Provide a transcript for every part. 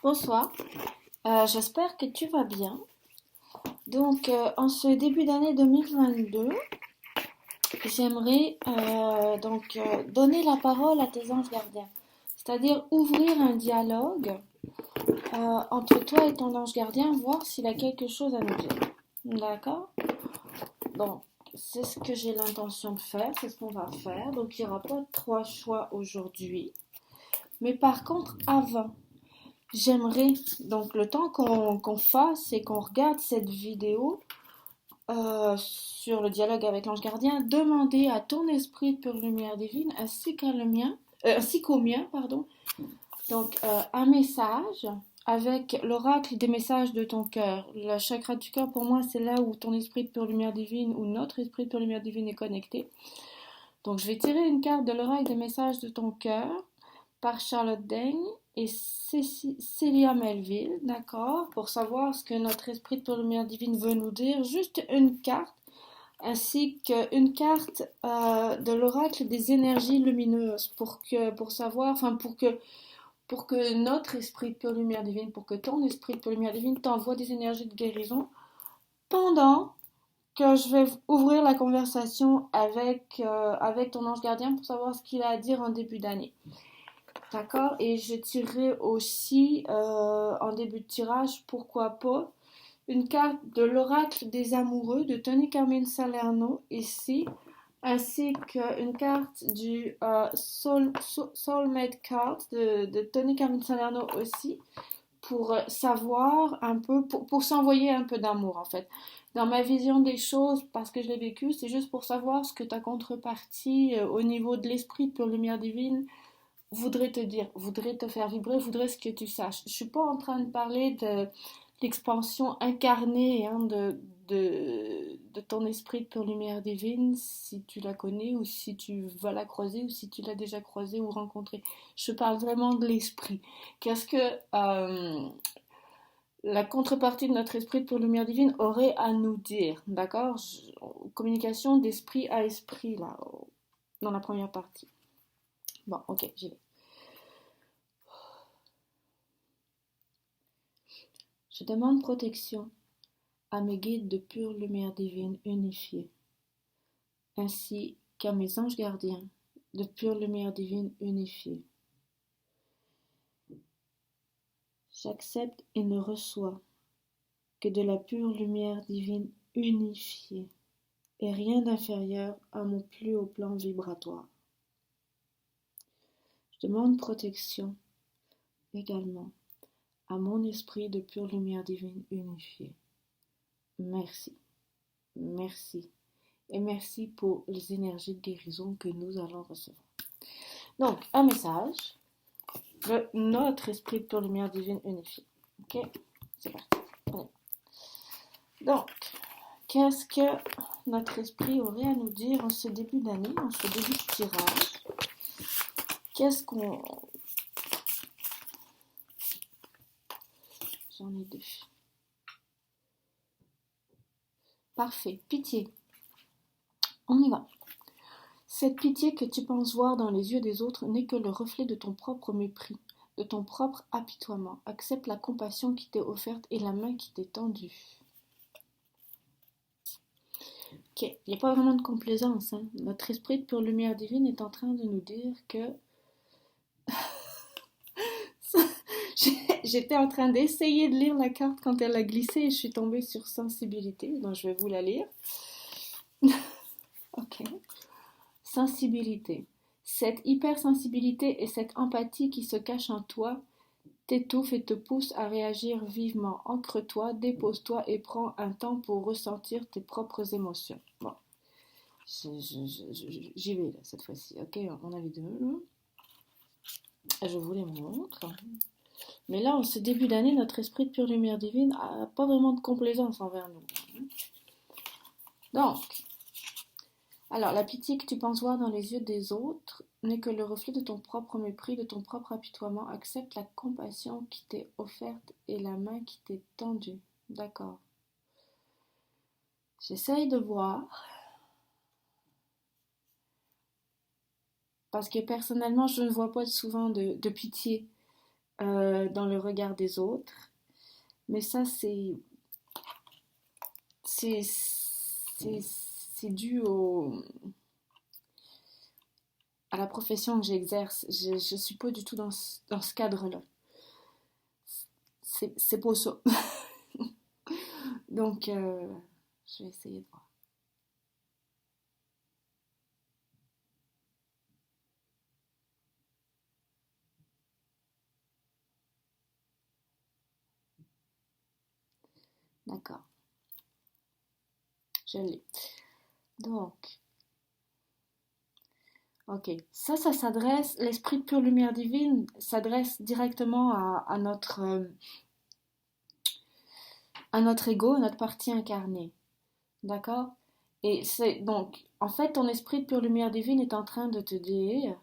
Bonsoir, j'espère que tu vas bien. Donc, en ce début d'année 2022, j'aimerais donner la parole à tes anges gardiens, c'est-à-dire ouvrir un dialogue entre toi et ton ange gardien, voir s'il a quelque chose à nous dire. D'accord? Donc, c'est ce que j'ai l'intention de faire, c'est ce qu'on va faire. Donc, il n'y aura pas trois choix aujourd'hui. Mais par contre, avant, j'aimerais, donc le temps qu'on fasse et qu'on regarde cette vidéo sur le dialogue avec l'ange gardien, demander à ton esprit de pure lumière divine ainsi qu'au mien, pardon, donc un message avec l'oracle des messages de ton cœur. Le chakra du cœur, pour moi, c'est là où ton esprit de pure lumière divine ou notre esprit de pure lumière divine est connecté. Donc je vais tirer une carte de l'oracle des messages de ton cœur par Charlotte Daigne et Célia Melville, d'accord, pour savoir ce que notre esprit de pure lumière divine veut nous dire, juste une carte, ainsi qu'une carte de l'oracle des énergies lumineuses, pour que notre esprit de pure lumière divine, pour que ton esprit de pure lumière divine t'envoie des énergies de guérison, pendant que je vais ouvrir la conversation avec ton ange gardien pour savoir ce qu'il a à dire en début d'année. D'accord? Et je tirerai aussi en début de tirage, pourquoi pas, une carte de l'oracle des amoureux de Tony Carmine Salerno ici, ainsi qu'une carte du Soulmate Card de Tony Carmine Salerno aussi, pour savoir un peu, pour s'envoyer un peu d'amour en fait. Dans ma vision des choses, parce que je l'ai vécu, c'est juste pour savoir ce que ta contrepartie au niveau de l'esprit de pure lumière divine voudrait te dire, voudrait te faire vibrer, voudrait ce que tu saches. Je suis pas en train de parler de l'expansion incarnée de ton esprit de pure lumière divine, si tu la connais ou si tu vas la croiser ou si tu l'as déjà croisée ou rencontrée. Je parle vraiment de l'esprit. Qu'est-ce que la contrepartie de notre esprit de pure lumière divine aurait à nous dire, d'accord? Communication d'esprit à esprit, là, dans la première partie. Bon, ok, j'y vais. Je demande protection à mes guides de pure lumière divine unifiés, ainsi qu'à mes anges gardiens de pure lumière divine unifiés. J'accepte et ne reçois que de la pure lumière divine unifiée et rien d'inférieur à mon plus haut plan vibratoire. Je demande protection également à mon esprit de pure lumière divine unifiée. Merci, merci et merci pour les énergies de guérison que nous allons recevoir. Donc, un message de notre esprit de pure lumière divine unifiée. Ok, c'est parti. Allez. Donc, qu'est-ce que notre esprit aurait à nous dire en ce début d'année, en ce début de tirage? Qu'est-ce qu'on... J'en ai deux. Parfait, pitié. On y va. Cette pitié que tu penses voir dans les yeux des autres n'est que le reflet de ton propre mépris, de ton propre apitoiement. Accepte la compassion qui t'est offerte et la main qui t'est tendue. Ok, il n'y a pas vraiment de complaisance. Hein. Notre esprit de pure lumière divine est en train de nous dire que j'étais en train d'essayer de lire la carte quand elle a glissé et je suis tombée sur sensibilité, donc je vais vous la lire. Ok. Sensibilité. Cette hypersensibilité et cette empathie qui se cachent en toi t'étouffent et te poussent à réagir vivement. Ancre-toi, dépose-toi et prends un temps pour ressentir tes propres émotions. Bon, j'y vais là, cette fois-ci. Ok, on a les deux. Je vous les montre. Mais là, en ce début d'année, notre esprit de pure lumière divine n'a pas vraiment de complaisance envers nous. Donc, alors, la pitié que tu penses voir dans les yeux des autres n'est que le reflet de ton propre mépris, de ton propre apitoiement. Accepte la compassion qui t'est offerte et la main qui t'est tendue. D'accord. J'essaye de voir, parce que personnellement, je ne vois pas souvent de pitié dans le regard des autres. Mais ça, c'est, c'est dû à la profession que j'exerce. Je ne suis pas du tout dans ce cadre-là. C'est pas ça. Donc, je vais essayer de voir. D'accord, je l'ai. Donc, ok. Ça s'adresse, l'esprit de pure lumière divine s'adresse directement à notre ego, à notre partie incarnée. D'accord? Et c'est donc, en fait, ton esprit de pure lumière divine est en train de te dire,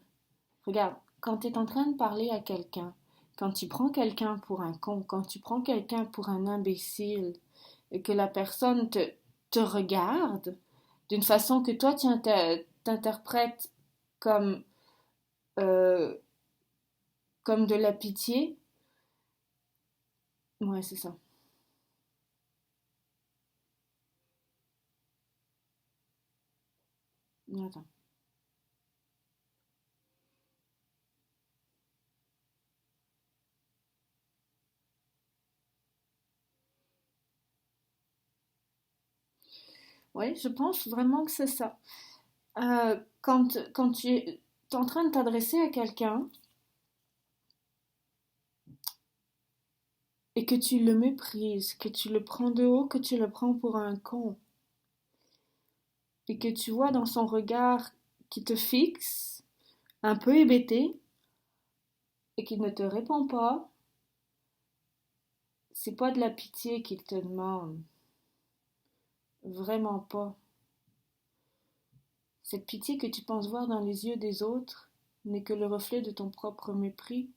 regarde, quand tu es en train de parler à quelqu'un, quand tu prends quelqu'un pour un con, quand tu prends quelqu'un pour un imbécile, et que la personne te regarde d'une façon que toi tu t'interprètes comme, euh, comme de la pitié, ouais, c'est ça. Attends. Oui, je pense vraiment que c'est ça. Quand tu es en train de t'adresser à quelqu'un et que tu le méprises, que tu le prends de haut, que tu le prends pour un con, et que tu vois dans son regard qui te fixe, un peu hébété, et qu'il ne te répond pas, c'est pas de la pitié qu'il te demande. Vraiment pas. Cette pitié que tu penses voir dans les yeux des autres n'est que le reflet de ton propre mépris,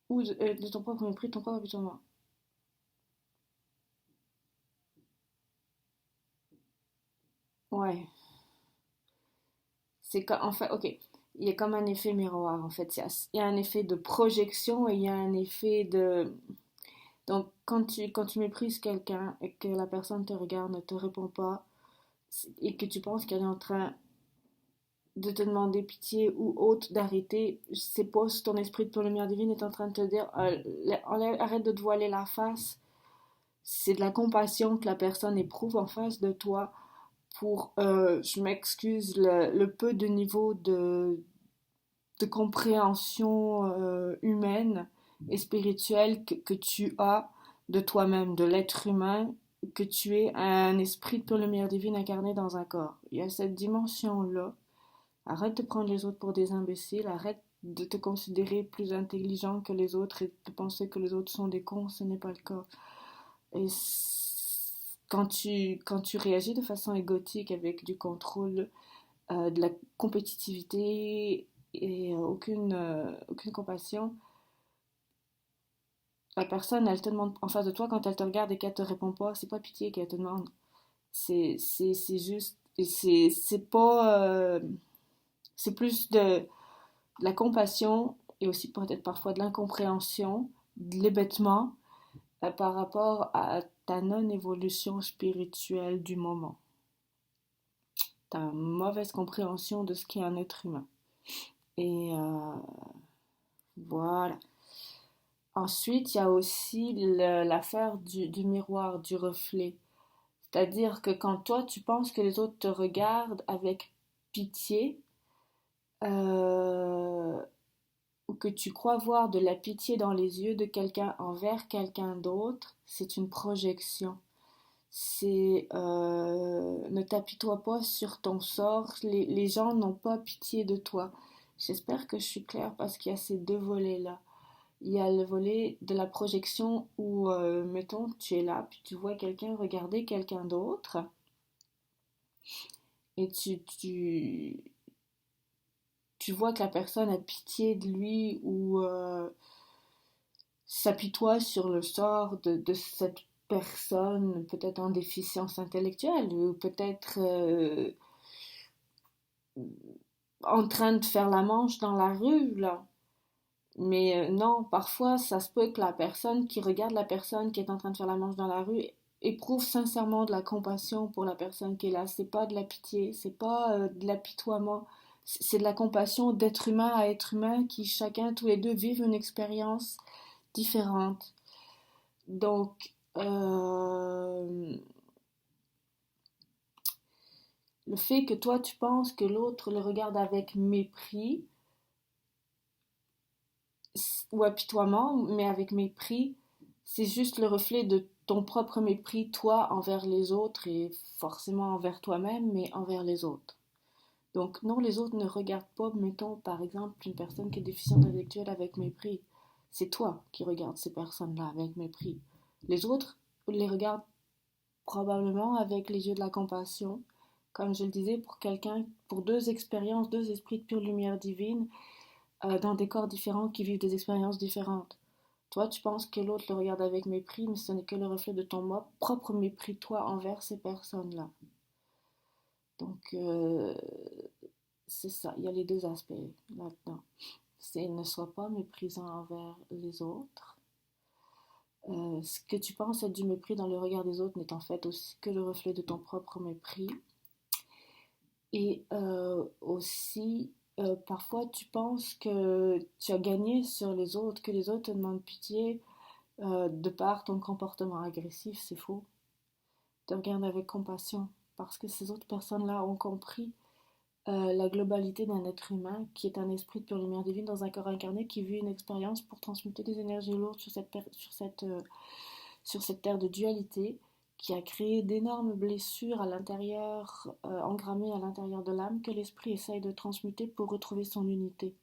ou de ton propre mépris, de ton propre habituellement. Ouais. C'est en fait, ok, il y a comme un effet miroir, en fait. Il y a un effet de projection et il y a un effet de... Donc, quand tu méprises quelqu'un et que la personne te regarde, ne te répond pas, et que tu penses qu'elle est en train de te demander pitié ou autre d'arrêter, c'est pas si ton esprit de ton lumière divine est en train de te dire arrête de te voiler la face. C'est de la compassion que la personne éprouve en face de toi pour, je m'excuse, le peu de niveau de compréhension humaine et spirituelle que tu as de toi-même, de l'être humain, que tu es un esprit de pure lumière divine incarné dans un corps. Il y a cette dimension-là. Arrête de prendre les autres pour des imbéciles, arrête de te considérer plus intelligent que les autres et de penser que les autres sont des cons, ce n'est pas le cas. Et quand tu réagis de façon égotique avec du contrôle, de la compétitivité et aucune compassion, la personne, elle te demande en face de toi, quand elle te regarde et qu'elle te répond pas, c'est pas pitié qu'elle te demande. C'est juste, c'est pas, c'est plus de la compassion et aussi peut-être parfois de l'incompréhension, de l'hébétement par rapport à ta non-évolution spirituelle du moment, ta mauvaise compréhension de ce qu'est un être humain. Et voilà. Ensuite, il y a aussi l'affaire du miroir, du reflet. C'est-à-dire que quand toi, tu penses que les autres te regardent avec pitié, euh, ou que tu crois voir de la pitié dans les yeux de quelqu'un envers quelqu'un d'autre, c'est une projection. C'est ne t'apitoie pas sur ton sort, les gens n'ont pas pitié de toi. J'espère que je suis claire parce qu'il y a ces deux volets-là. Il y a le volet de la projection où, mettons, tu es là, puis tu vois quelqu'un regarder quelqu'un d'autre, et tu vois que la personne a pitié de lui ou s'apitoie sur le sort de cette personne, peut-être en déficience intellectuelle, ou peut-être en train de faire la manche dans la rue, là. Mais non, parfois, ça se peut que la personne qui regarde la personne qui est en train de faire la manche dans la rue éprouve sincèrement de la compassion pour la personne qui est là. C'est pas de la pitié, c'est pas de l'apitoiement, c'est de la compassion d'être humain à être humain qui chacun, tous les deux, vivent une expérience différente. Donc, le fait que toi tu penses que l'autre le regarde avec mépris ou apitoiement, mais avec mépris, c'est juste le reflet de ton propre mépris, toi, envers les autres et forcément envers toi-même, mais envers les autres. Donc non, les autres ne regardent pas, mettons, par exemple, une personne qui est déficiente intellectuelle avec mépris. C'est toi qui regardes ces personnes-là avec mépris. Les autres les regardent probablement avec les yeux de la compassion. Comme je le disais, pour quelqu'un, pour deux expériences, deux esprits de pure lumière divine, dans des corps différents qui vivent des expériences différentes. Toi, tu penses que l'autre le regarde avec mépris, mais ce n'est que le reflet de ton propre mépris, toi, envers ces personnes-là. Donc, c'est ça, il y a les deux aspects là-dedans. C'est ne sois pas méprisant envers les autres. Ce que tu penses être du mépris dans le regard des autres n'est en fait aussi que le reflet de ton propre mépris. Et aussi, parfois tu penses que tu as gagné sur les autres, que les autres te demandent pitié de par ton comportement agressif, c'est faux. Te regarde avec compassion parce que ces autres personnes-là ont compris la globalité d'un être humain qui est un esprit de pure lumière divine dans un corps incarné qui vit une expérience pour transmuter des énergies lourdes sur cette terre de dualité qui a créé d'énormes blessures à l'intérieur, engrammées à l'intérieur de l'âme que l'esprit essaye de transmuter pour retrouver son unité,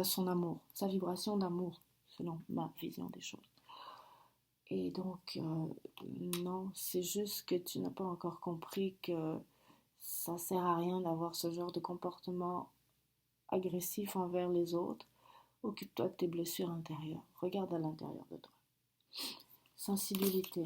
son amour, sa vibration d'amour, selon ma vision des choses. Et donc, non, c'est juste que tu n'as pas encore compris que ça sert à rien d'avoir ce genre de comportement agressif envers les autres. Occupe-toi de tes blessures intérieures. Regarde à l'intérieur de toi. Sensibilité.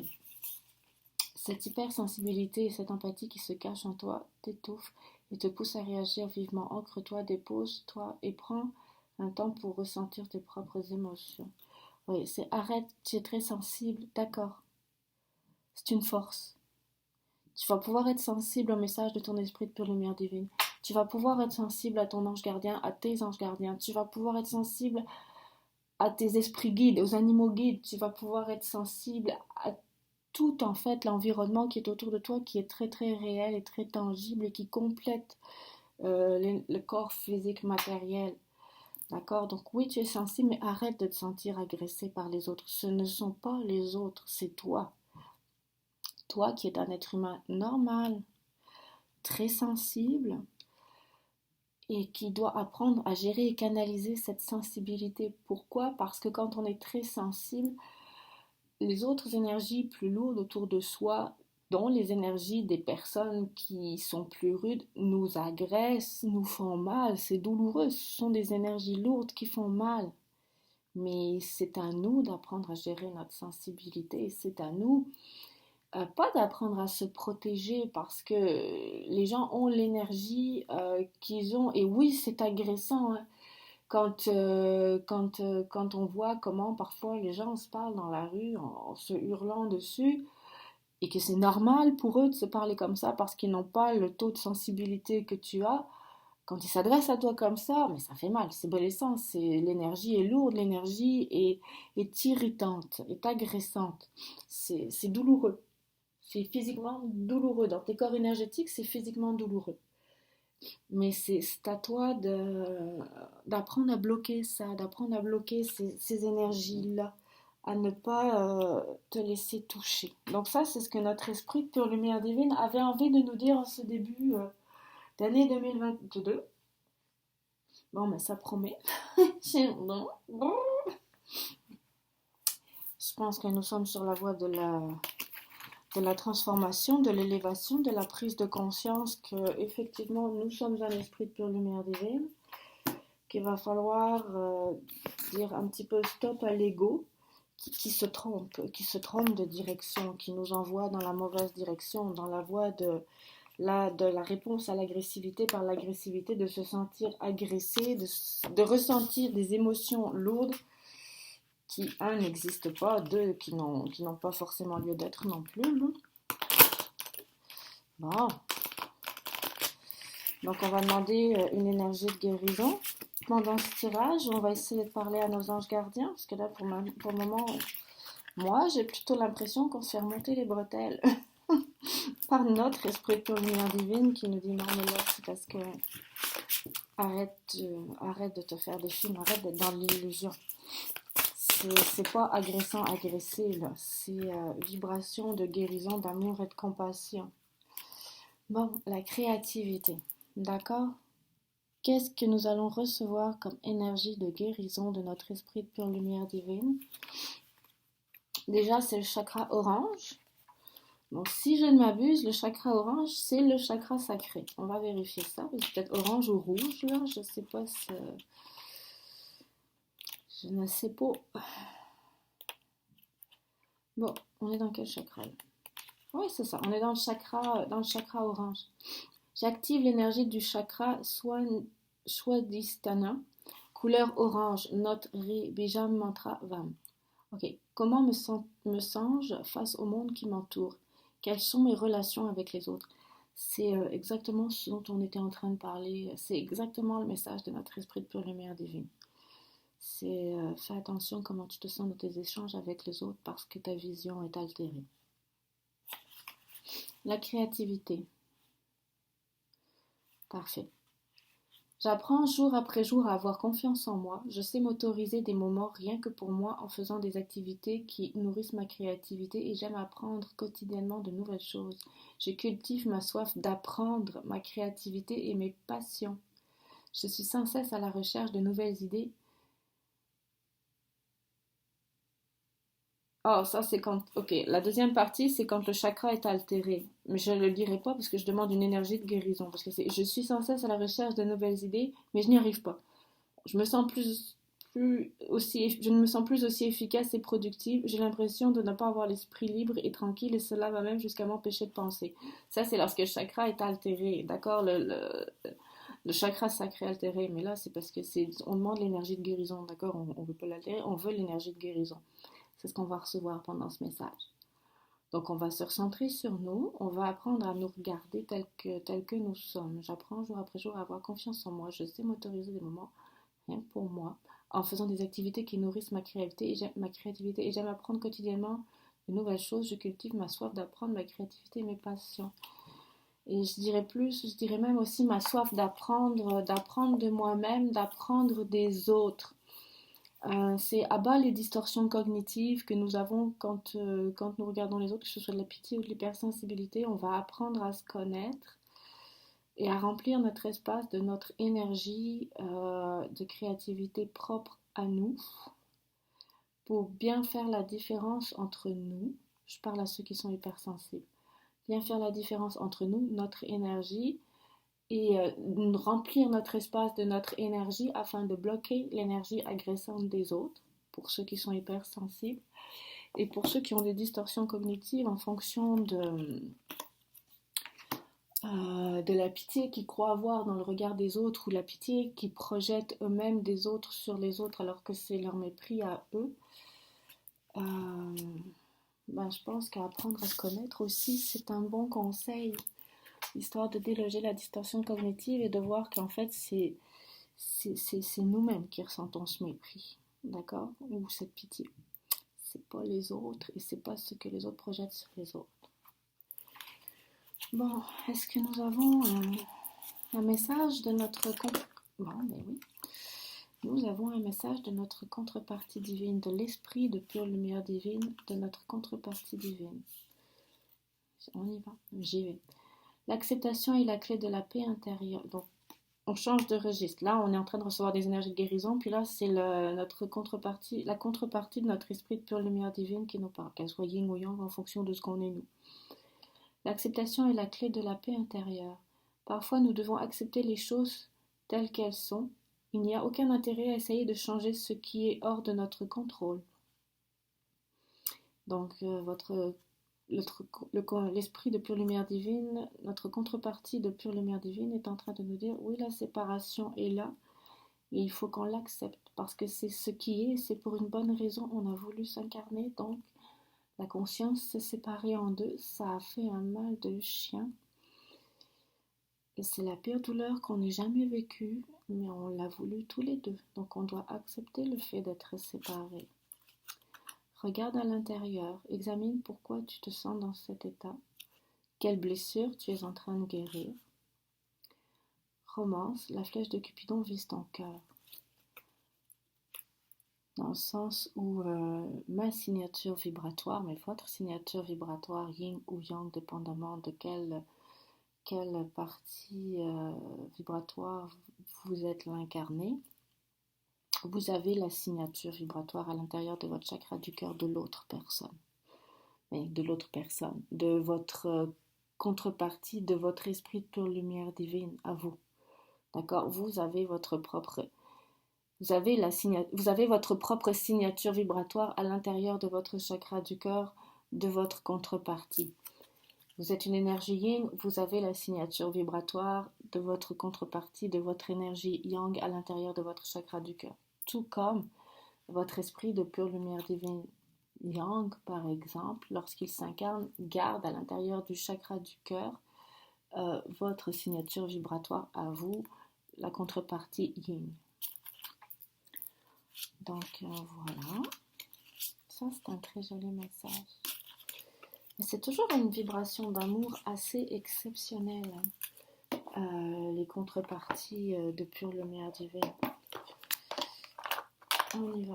Cette hypersensibilité et cette empathie qui se cachent en toi t'étouffent et te poussent à réagir vivement. Ancre-toi, dépose-toi et prends un temps pour ressentir tes propres émotions. Oui, c'est arrête, tu es très sensible, d'accord. C'est une force. Tu vas pouvoir être sensible au message de ton esprit de pure lumière divine. Tu vas pouvoir être sensible à ton ange gardien, à tes anges gardiens. Tu vas pouvoir être sensible à tes esprits guides, aux animaux guides. Tu vas pouvoir être sensible à tout en fait l'environnement qui est autour de toi, qui est très très réel et très tangible et qui complète le corps physique matériel. D'accord? Donc oui, tu es sensible, mais arrête de te sentir agressé par les autres. Ce ne sont pas les autres, c'est toi. Toi qui es un être humain normal, très sensible, et qui doit apprendre à gérer et canaliser cette sensibilité. Pourquoi? Parce que quand on est très sensible, les autres énergies plus lourdes autour de soi, dont les énergies des personnes qui sont plus rudes, nous agressent, nous font mal, c'est douloureux, ce sont des énergies lourdes qui font mal. Mais c'est à nous d'apprendre à gérer notre sensibilité, c'est à nous pas d'apprendre à se protéger parce que les gens ont l'énergie qu'ils ont et oui c'est agressant hein, quand on voit comment parfois les gens se parlent dans la rue en se hurlant dessus et que c'est normal pour eux de se parler comme ça parce qu'ils n'ont pas le taux de sensibilité que tu as. Quand ils s'adressent à toi comme ça, mais ça fait mal, c'est blessant, l'énergie est lourde, est irritante, est agressante, c'est douloureux. C'est physiquement douloureux. Dans tes corps énergétiques, c'est physiquement douloureux. Mais c'est à toi d'apprendre à bloquer ça, d'apprendre à bloquer ces énergies-là, à ne pas te laisser toucher. Donc ça, c'est ce que notre esprit de pure lumière divine avait envie de nous dire en ce début d'année 2022. Bon, mais ça promet. Je pense que nous sommes sur la voie de la transformation, de l'élévation, de la prise de conscience que effectivement nous sommes un esprit de pure lumière divine, qu'il va falloir dire un petit peu stop à l'ego qui se trompe de direction, qui nous envoie dans la mauvaise direction, dans la voie de la réponse à l'agressivité par l'agressivité, de se sentir agressé, de ressentir des émotions lourdes qui, un, n'existent pas, deux, qui n'ont pas forcément lieu d'être non plus. Bon. Donc, on va demander une énergie de guérison. Pendant ce tirage, on va essayer de parler à nos anges gardiens, parce que là, pour le moment, moi, j'ai plutôt l'impression qu'on se fait remonter les bretelles par notre esprit de pure lumière divine qui nous dit non, mais là, c'est parce que arrête de te faire des films, arrête d'être dans l'illusion. C'est pas agressant, agressé, là. C'est vibration de guérison, d'amour et de compassion. Bon, la créativité, d'accord? Qu'est-ce que nous allons recevoir comme énergie de guérison de notre esprit de pure lumière divine? Déjà, c'est le chakra orange. Donc, si je ne m'abuse, le chakra orange, c'est le chakra sacré. On va vérifier ça. C'est peut-être orange ou rouge, là. Je ne sais pas si... Je ne sais pas. Bon, on est dans quel chakra? Oui, c'est ça. On est dans le chakra orange. J'active l'énergie du chakra Swadhisthana, couleur orange, note Ré, Bijam Mantra Vam. Ok, comment me sens-je face au monde qui m'entoure? Quelles sont mes relations avec les autres? C'est exactement ce dont on était en train de parler. C'est exactement le message de notre esprit de pure lumière divine. C'est fais attention comment tu te sens dans tes échanges avec les autres parce que ta vision est altérée. La créativité. Parfait. J'apprends jour après jour à avoir confiance en moi. Je sais m'autoriser des moments rien que pour moi en faisant des activités qui nourrissent ma créativité et j'aime apprendre quotidiennement de nouvelles choses. Je cultive ma soif d'apprendre, ma créativité et mes passions. Je suis sans cesse à la recherche de nouvelles idées. Oh, ça c'est quand... Ok, la deuxième partie, c'est quand le chakra est altéré. Mais je ne le dirai pas parce que je demande une énergie de guérison. Parce que je suis sans cesse à la recherche de nouvelles idées, mais je n'y arrive pas. Je me sens je ne me sens plus aussi efficace et productive. J'ai l'impression de ne pas avoir l'esprit libre et tranquille et cela va même jusqu'à m'empêcher de penser. Ça, c'est lorsque le chakra est altéré, d'accord? Le chakra sacré altéré, mais là, c'est parce que on demande l'énergie de guérison, d'accord? On ne veut pas l'altérer, on veut l'énergie de guérison. C'est ce qu'on va recevoir pendant ce message. Donc, on va se recentrer sur nous, on va apprendre à nous regarder tel que nous sommes. J'apprends jour après jour à avoir confiance en moi. Je sais m'autoriser des moments rien que pour moi, en faisant des activités qui nourrissent ma créativité et j'aime apprendre quotidiennement de nouvelles choses. Je cultive ma soif d'apprendre, ma créativité et mes passions. Et je dirais même aussi ma soif d'apprendre de moi-même, d'apprendre des autres. C'est à bas les distorsions cognitives que nous avons quand nous regardons les autres, que ce soit de la pitié ou de l'hypersensibilité. On va apprendre à se connaître et à remplir notre espace de notre énergie de créativité propre à nous pour bien faire la différence entre nous. Je parle à ceux qui sont hypersensibles. Bien faire la différence entre nous, notre énergie, et remplir notre espace de notre énergie afin de bloquer l'énergie agressante des autres, pour ceux qui sont hypersensibles, et pour ceux qui ont des distorsions cognitives en fonction de la pitié qu'ils croient avoir dans le regard des autres ou la pitié qu'ils projettent eux-mêmes des autres sur les autres alors que c'est leur mépris à eux. Je pense qu'apprendre à se connaître aussi, c'est un bon conseil, histoire de déloger la distorsion cognitive et de voir qu'en fait, c'est nous-mêmes qui ressentons ce mépris, d'accord? Ou cette pitié. C'est pas les autres et c'est pas ce que les autres projettent sur les autres. Bon, est-ce que nous avons un message de notre... Bon, ben oui. Nous avons un message de notre contrepartie divine, de l'esprit de pure lumière divine, de notre contrepartie divine. On y va, j'y vais. L'acceptation est la clé de la paix intérieure. Donc, on change de registre. Là, on est en train de recevoir des énergies de guérison, puis là, c'est notre contrepartie, la contrepartie de notre esprit de pure lumière divine qui nous parle, qu'elle soit yin ou yang en fonction de ce qu'on est nous. L'acceptation est la clé de la paix intérieure. Parfois, nous devons accepter les choses telles qu'elles sont. Il n'y a aucun intérêt à essayer de changer ce qui est hors de notre contrôle. Donc, votre l'esprit de pure lumière divine, notre contrepartie de pure lumière divine est en train de nous dire, oui, la séparation est là, et il faut qu'on l'accepte, parce que c'est ce qui est, c'est pour une bonne raison, on a voulu s'incarner, donc la conscience s'est séparée en deux, ça a fait un mal de chien, et c'est la pire douleur qu'on ait jamais vécue, mais on l'a voulu tous les deux, donc on doit accepter le fait d'être séparés. Regarde à l'intérieur, examine pourquoi tu te sens dans cet état, quelle blessure tu es en train de guérir. Romance, la flèche de Cupidon vise ton cœur. Dans le sens où ma signature vibratoire, mais votre signature vibratoire, yin ou yang, dépendamment de quelle partie vibratoire vous êtes l'incarné, vous avez la signature vibratoire à l'intérieur de votre chakra du cœur de l'autre personne. Mais de l'autre personne, de votre contrepartie, de votre esprit de pure lumière divine à vous. D'accord? Vous avez votre propre signature vibratoire à l'intérieur de votre chakra du cœur, de votre contrepartie. Vous êtes une énergie yin, vous avez la signature vibratoire de votre contrepartie, de votre énergie yang à l'intérieur de votre chakra du cœur. Tout comme votre esprit de pure lumière divine yang, par exemple, lorsqu'il s'incarne, garde à l'intérieur du chakra du cœur votre signature vibratoire à vous, la contrepartie yin. Donc voilà, ça c'est un très joli message. Et c'est toujours une vibration d'amour assez exceptionnelle, les contreparties de pure lumière divine. On y va.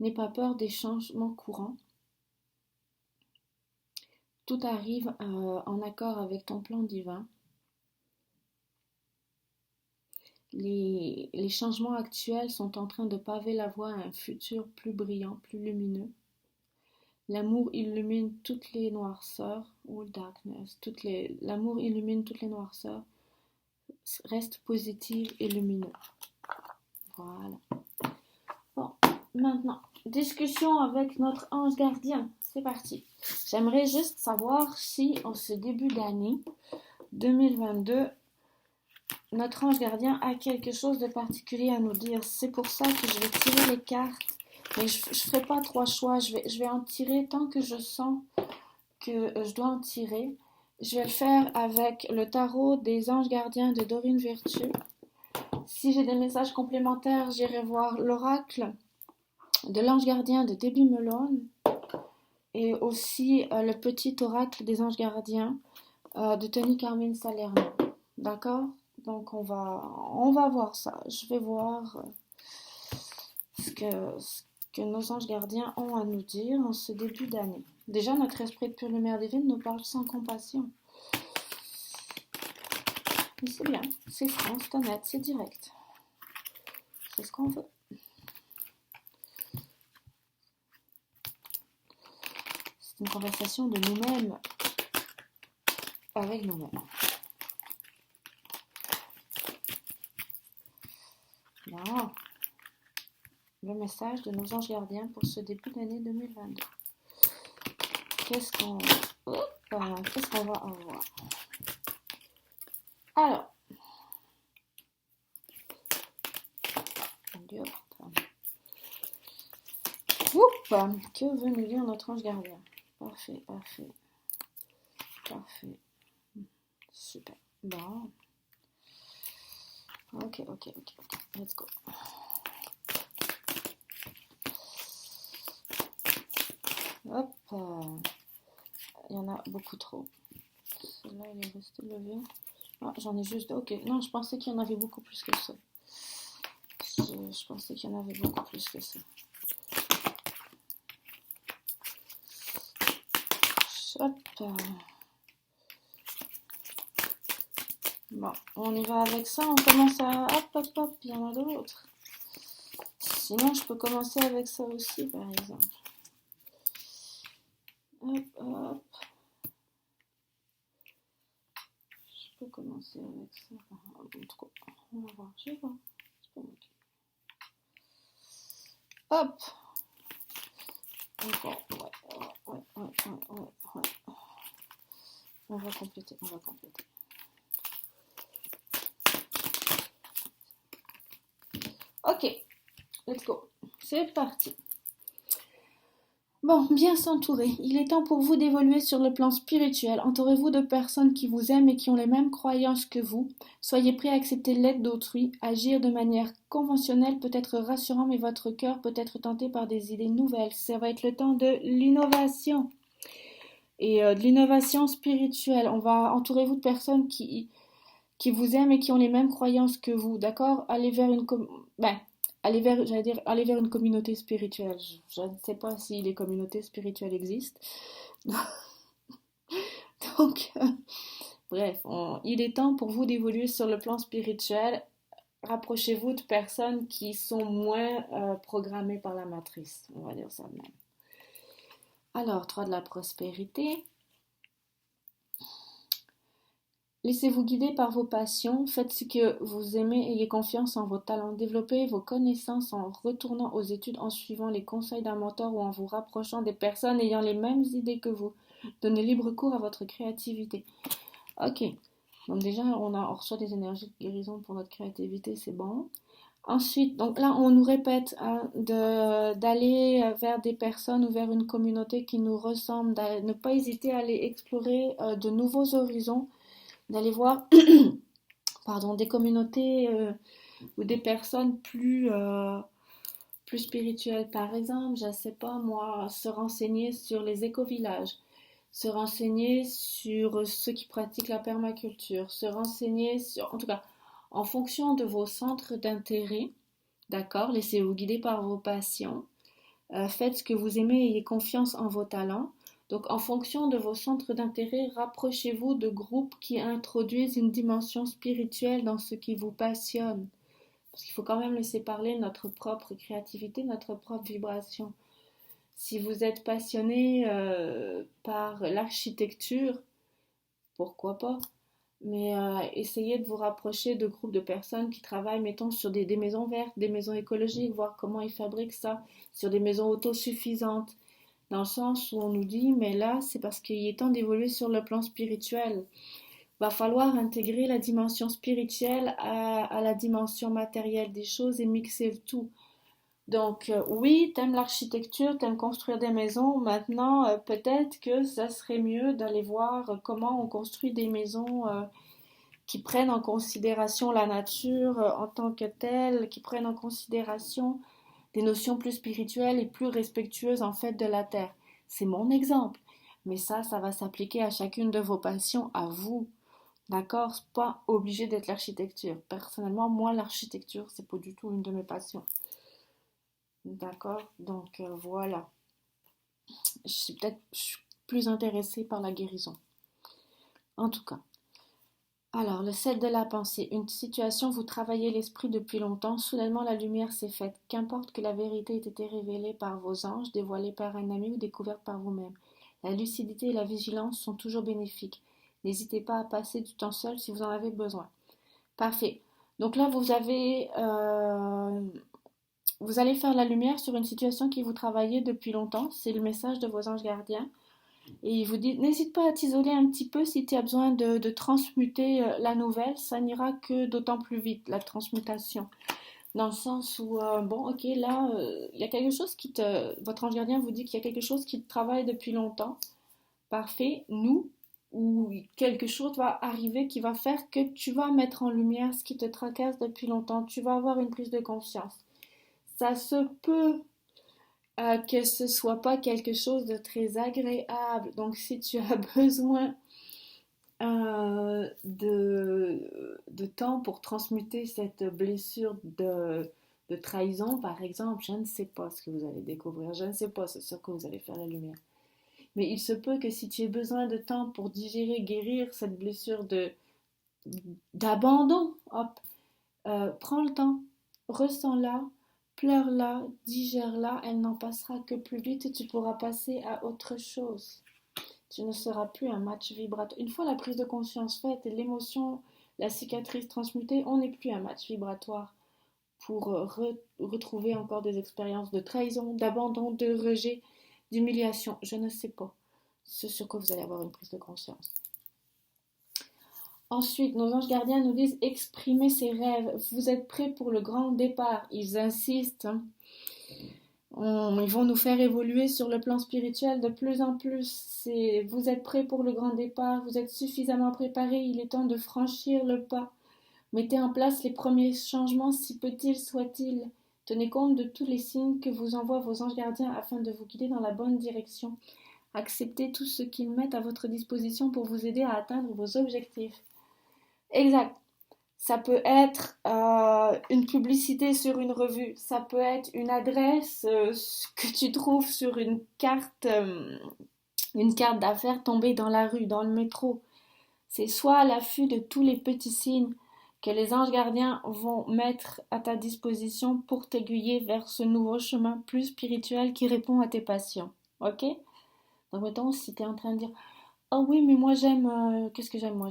N'aie pas peur des changements courants. Tout arrive en accord avec ton plan divin. Les changements actuels sont en train de paver la voie à un futur plus brillant, plus lumineux. L'amour illumine toutes les noirceurs, all darkness, l'amour illumine toutes les noirceurs, reste positive et lumineux. Voilà. Bon, maintenant, discussion avec notre ange gardien. C'est parti. J'aimerais juste savoir si, en ce début d'année 2022, notre ange gardien a quelque chose de particulier à nous dire. C'est pour ça que je vais tirer les cartes. Mais je ne ferai pas 3 choix. Je vais en tirer tant que je sens que je dois en tirer. Je vais le faire avec le tarot des anges gardiens de Dorine Virtue. Si j'ai des messages complémentaires, j'irai voir l'oracle de l'ange gardien de Debbie Malone et aussi le petit oracle des anges gardiens de Tony Carmine Salerno. D'accord? Donc on va voir ça. Je vais voir ce que nos anges gardiens ont à nous dire en ce début d'année. Déjà, notre esprit de pure lumière divine nous parle sans compassion. Mais c'est bien, c'est franc, c'est honnête, c'est direct. C'est ce qu'on veut. C'est une conversation de nous-mêmes avec nous-mêmes. Bon. Le message de nos anges gardiens pour ce début d'année 2022. Qu'est-ce qu'on va avoir? Alors, que veut nous dire notre ange gardien? Parfait. Super. Bon. Ok. Let's go. Hop. Il y en a beaucoup trop. Celui-là, il est resté levé. Ah, j'en ai juste... Ok. Non, je pensais qu'il y en avait beaucoup plus que ça. Je pensais qu'il y en avait beaucoup plus que ça. Hop. Bon, on y va avec ça. On commence à... Hop. Il y en a d'autres. Sinon, je peux commencer avec ça aussi, par exemple. Hop. Je peux commencer avec ça. On va voir. Je vais voir. Hop. Encore. Ouais. On va compléter. Ok, let's go. C'est parti. Bon, bien s'entourer. Il est temps pour vous d'évoluer sur le plan spirituel. Entourez-vous de personnes qui vous aiment et qui ont les mêmes croyances que vous. Soyez prêts à accepter l'aide d'autrui. Agir de manière conventionnelle peut être rassurant, mais votre cœur peut être tenté par des idées nouvelles. Ça va être le temps de l'innovation. Et de l'innovation spirituelle. Entourez-vous de personnes qui vous aiment et qui ont les mêmes croyances que vous, d'accord? Allez vers aller vers une communauté spirituelle. Je ne sais pas si les communautés spirituelles existent. Donc, bref, il est temps pour vous d'évoluer sur le plan spirituel. Rapprochez-vous de personnes qui sont moins programmées par la matrice, on va dire ça de même. Alors, 3 de la prospérité. Laissez-vous guider par vos passions, faites ce que vous aimez, ayez confiance en vos talents, développez vos connaissances en retournant aux études, en suivant les conseils d'un mentor ou en vous rapprochant des personnes ayant les mêmes idées que vous. Donnez libre cours à votre créativité. Ok, donc déjà on reçoit des énergies de guérison pour notre créativité, c'est bon. Ensuite, donc là on nous répète d'aller vers des personnes ou vers une communauté qui nous ressemble, ne pas hésiter à aller explorer de nouveaux horizons, d'aller voir des communautés ou des personnes plus spirituelles. Par exemple, je ne sais pas moi, se renseigner sur les éco-villages, se renseigner sur ceux qui pratiquent la permaculture, se renseigner sur, en tout cas, en fonction de vos centres d'intérêt, d'accord, laissez-vous guider par vos passions, faites ce que vous aimez, ayez confiance en vos talents. Donc, en fonction de vos centres d'intérêt, rapprochez-vous de groupes qui introduisent une dimension spirituelle dans ce qui vous passionne. Parce qu'il faut quand même laisser parler notre propre créativité, notre propre vibration. Si vous êtes passionné par l'architecture, pourquoi pas? Mais essayez de vous rapprocher de groupes de personnes qui travaillent, mettons, sur des maisons vertes, des maisons écologiques, voir comment ils fabriquent ça, sur des maisons autosuffisantes. Dans le sens où on nous dit, mais là, c'est parce qu'il est temps d'évoluer sur le plan spirituel. Va falloir intégrer la dimension spirituelle à la dimension matérielle des choses et mixer le tout. Donc, oui, t'aimes l'architecture, t'aimes construire des maisons. Maintenant, peut-être que ça serait mieux d'aller voir comment on construit des maisons qui prennent en considération la nature en tant que telle, qui prennent en considération des notions plus spirituelles et plus respectueuses en fait de la terre. C'est mon exemple. Mais ça va s'appliquer à chacune de vos passions, à vous. D'accord? C'est pas obligé d'être l'architecture. Personnellement, moi, l'architecture, c'est pas du tout une de mes passions. D'accord? Donc, voilà. Je suis plus intéressée par la guérison. En tout cas. Alors, le 7 de la pensée. Une situation, vous travaillez l'esprit depuis longtemps, soudainement la lumière s'est faite. Qu'importe que la vérité ait été révélée par vos anges, dévoilée par un ami ou découverte par vous-même. La lucidité et la vigilance sont toujours bénéfiques. N'hésitez pas à passer du temps seul si vous en avez besoin. Parfait. Donc là, vous allez faire la lumière sur une situation qui vous travaillez depuis longtemps. C'est le message de vos anges gardiens. Et il vous dit, n'hésite pas à t'isoler un petit peu si tu as besoin de transmuter la nouvelle. Ça n'ira que d'autant plus vite, la transmutation. Dans le sens où, bon, ok, là, il y a quelque chose votre ange gardien vous dit qu'il y a quelque chose qui te travaille depuis longtemps. Parfait. Ou quelque chose va arriver qui va faire que tu vas mettre en lumière ce qui te tracasse depuis longtemps. Tu vas avoir une prise de conscience. Ça se peut que ce soit pas quelque chose de très agréable. Donc, si tu as besoin de temps pour transmuter cette blessure de trahison, par exemple, je ne sais pas ce que vous allez découvrir, je ne sais pas sur quoi vous allez faire la lumière. Mais il se peut que si tu aies besoin de temps pour digérer, guérir cette blessure d'abandon, hop, prends le temps, ressens-la, pleure-la, digère-la, elle n'en passera que plus vite et tu pourras passer à autre chose. Tu ne seras plus un match vibratoire. Une fois la prise de conscience faite et l'émotion, la cicatrice transmutée, on n'est plus un match vibratoire pour retrouver encore des expériences de trahison, d'abandon, de rejet, d'humiliation, je ne sais pas. C'est sur quoi vous allez avoir une prise de conscience. Ensuite, nos anges gardiens nous disent exprimer ses rêves. Vous êtes prêts pour le grand départ. Ils insistent. Ils vont nous faire évoluer sur le plan spirituel de plus en plus. Vous êtes prêts pour le grand départ. Vous êtes suffisamment préparés. Il est temps de franchir le pas. Mettez en place les premiers changements, si petits soient-ils. Tenez compte de tous les signes que vous envoient vos anges gardiens afin de vous guider dans la bonne direction. Acceptez tout ce qu'ils mettent à votre disposition pour vous aider à atteindre vos objectifs. Exact. Ça peut être une publicité sur une revue. Ça peut être une adresse que tu trouves sur une carte d'affaires tombée dans la rue, dans le métro. C'est soit à l'affût de tous les petits signes que les anges gardiens vont mettre à ta disposition pour t'aiguiller vers ce nouveau chemin plus spirituel qui répond à tes passions. Ok? Donc mettons, si tu es en train de dire « Oh oui, mais moi j'aime... qu'est-ce que j'aime moi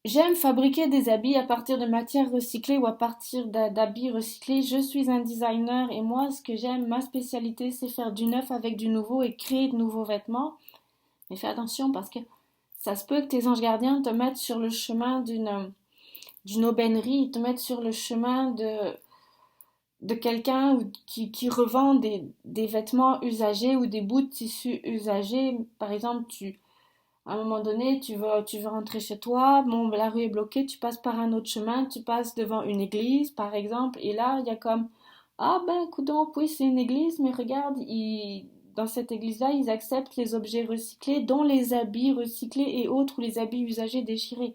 J'aime fabriquer des habits à partir de matières recyclées ou à partir d'habits recyclés. Je suis un designer et moi, ce que j'aime, ma spécialité, c'est faire du neuf avec du nouveau et créer de nouveaux vêtements. Mais fais attention parce que ça se peut que tes anges gardiens te mettent sur le chemin d'une aubainerie, ils te mettent sur le chemin de quelqu'un qui revend des vêtements usagés ou des bouts de tissu usagés. Par exemple, à un moment donné, tu veux rentrer chez toi, bon, la rue est bloquée, tu passes par un autre chemin, tu passes devant une église, par exemple, et là, il y a comme, ah ben, coudonc, oui, c'est une église, mais regarde, dans cette église-là, ils acceptent les objets recyclés, dont les habits recyclés et autres, ou les habits usagés déchirés.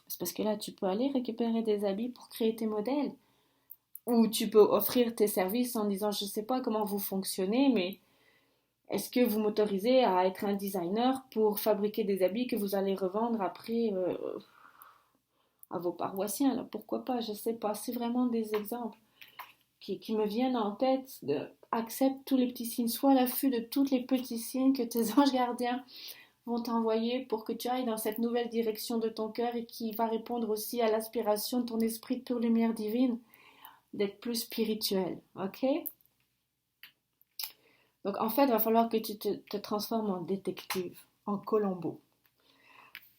C'est parce que là, tu peux aller récupérer des habits pour créer tes modèles. Ou tu peux offrir tes services en disant, je ne sais pas comment vous fonctionnez, mais est-ce que vous m'autorisez à être un designer pour fabriquer des habits que vous allez revendre après à vos paroissiens là, pourquoi pas, je ne sais pas. C'est vraiment des exemples qui me viennent en tête. Accepte tous les petits signes, sois à l'affût de tous les petits signes que tes anges gardiens vont t'envoyer pour que tu ailles dans cette nouvelle direction de ton cœur et qui va répondre aussi à l'aspiration de ton esprit de pure lumière divine d'être plus spirituel, ok? Donc en fait, il va falloir que tu te transformes en détective, en Colombo.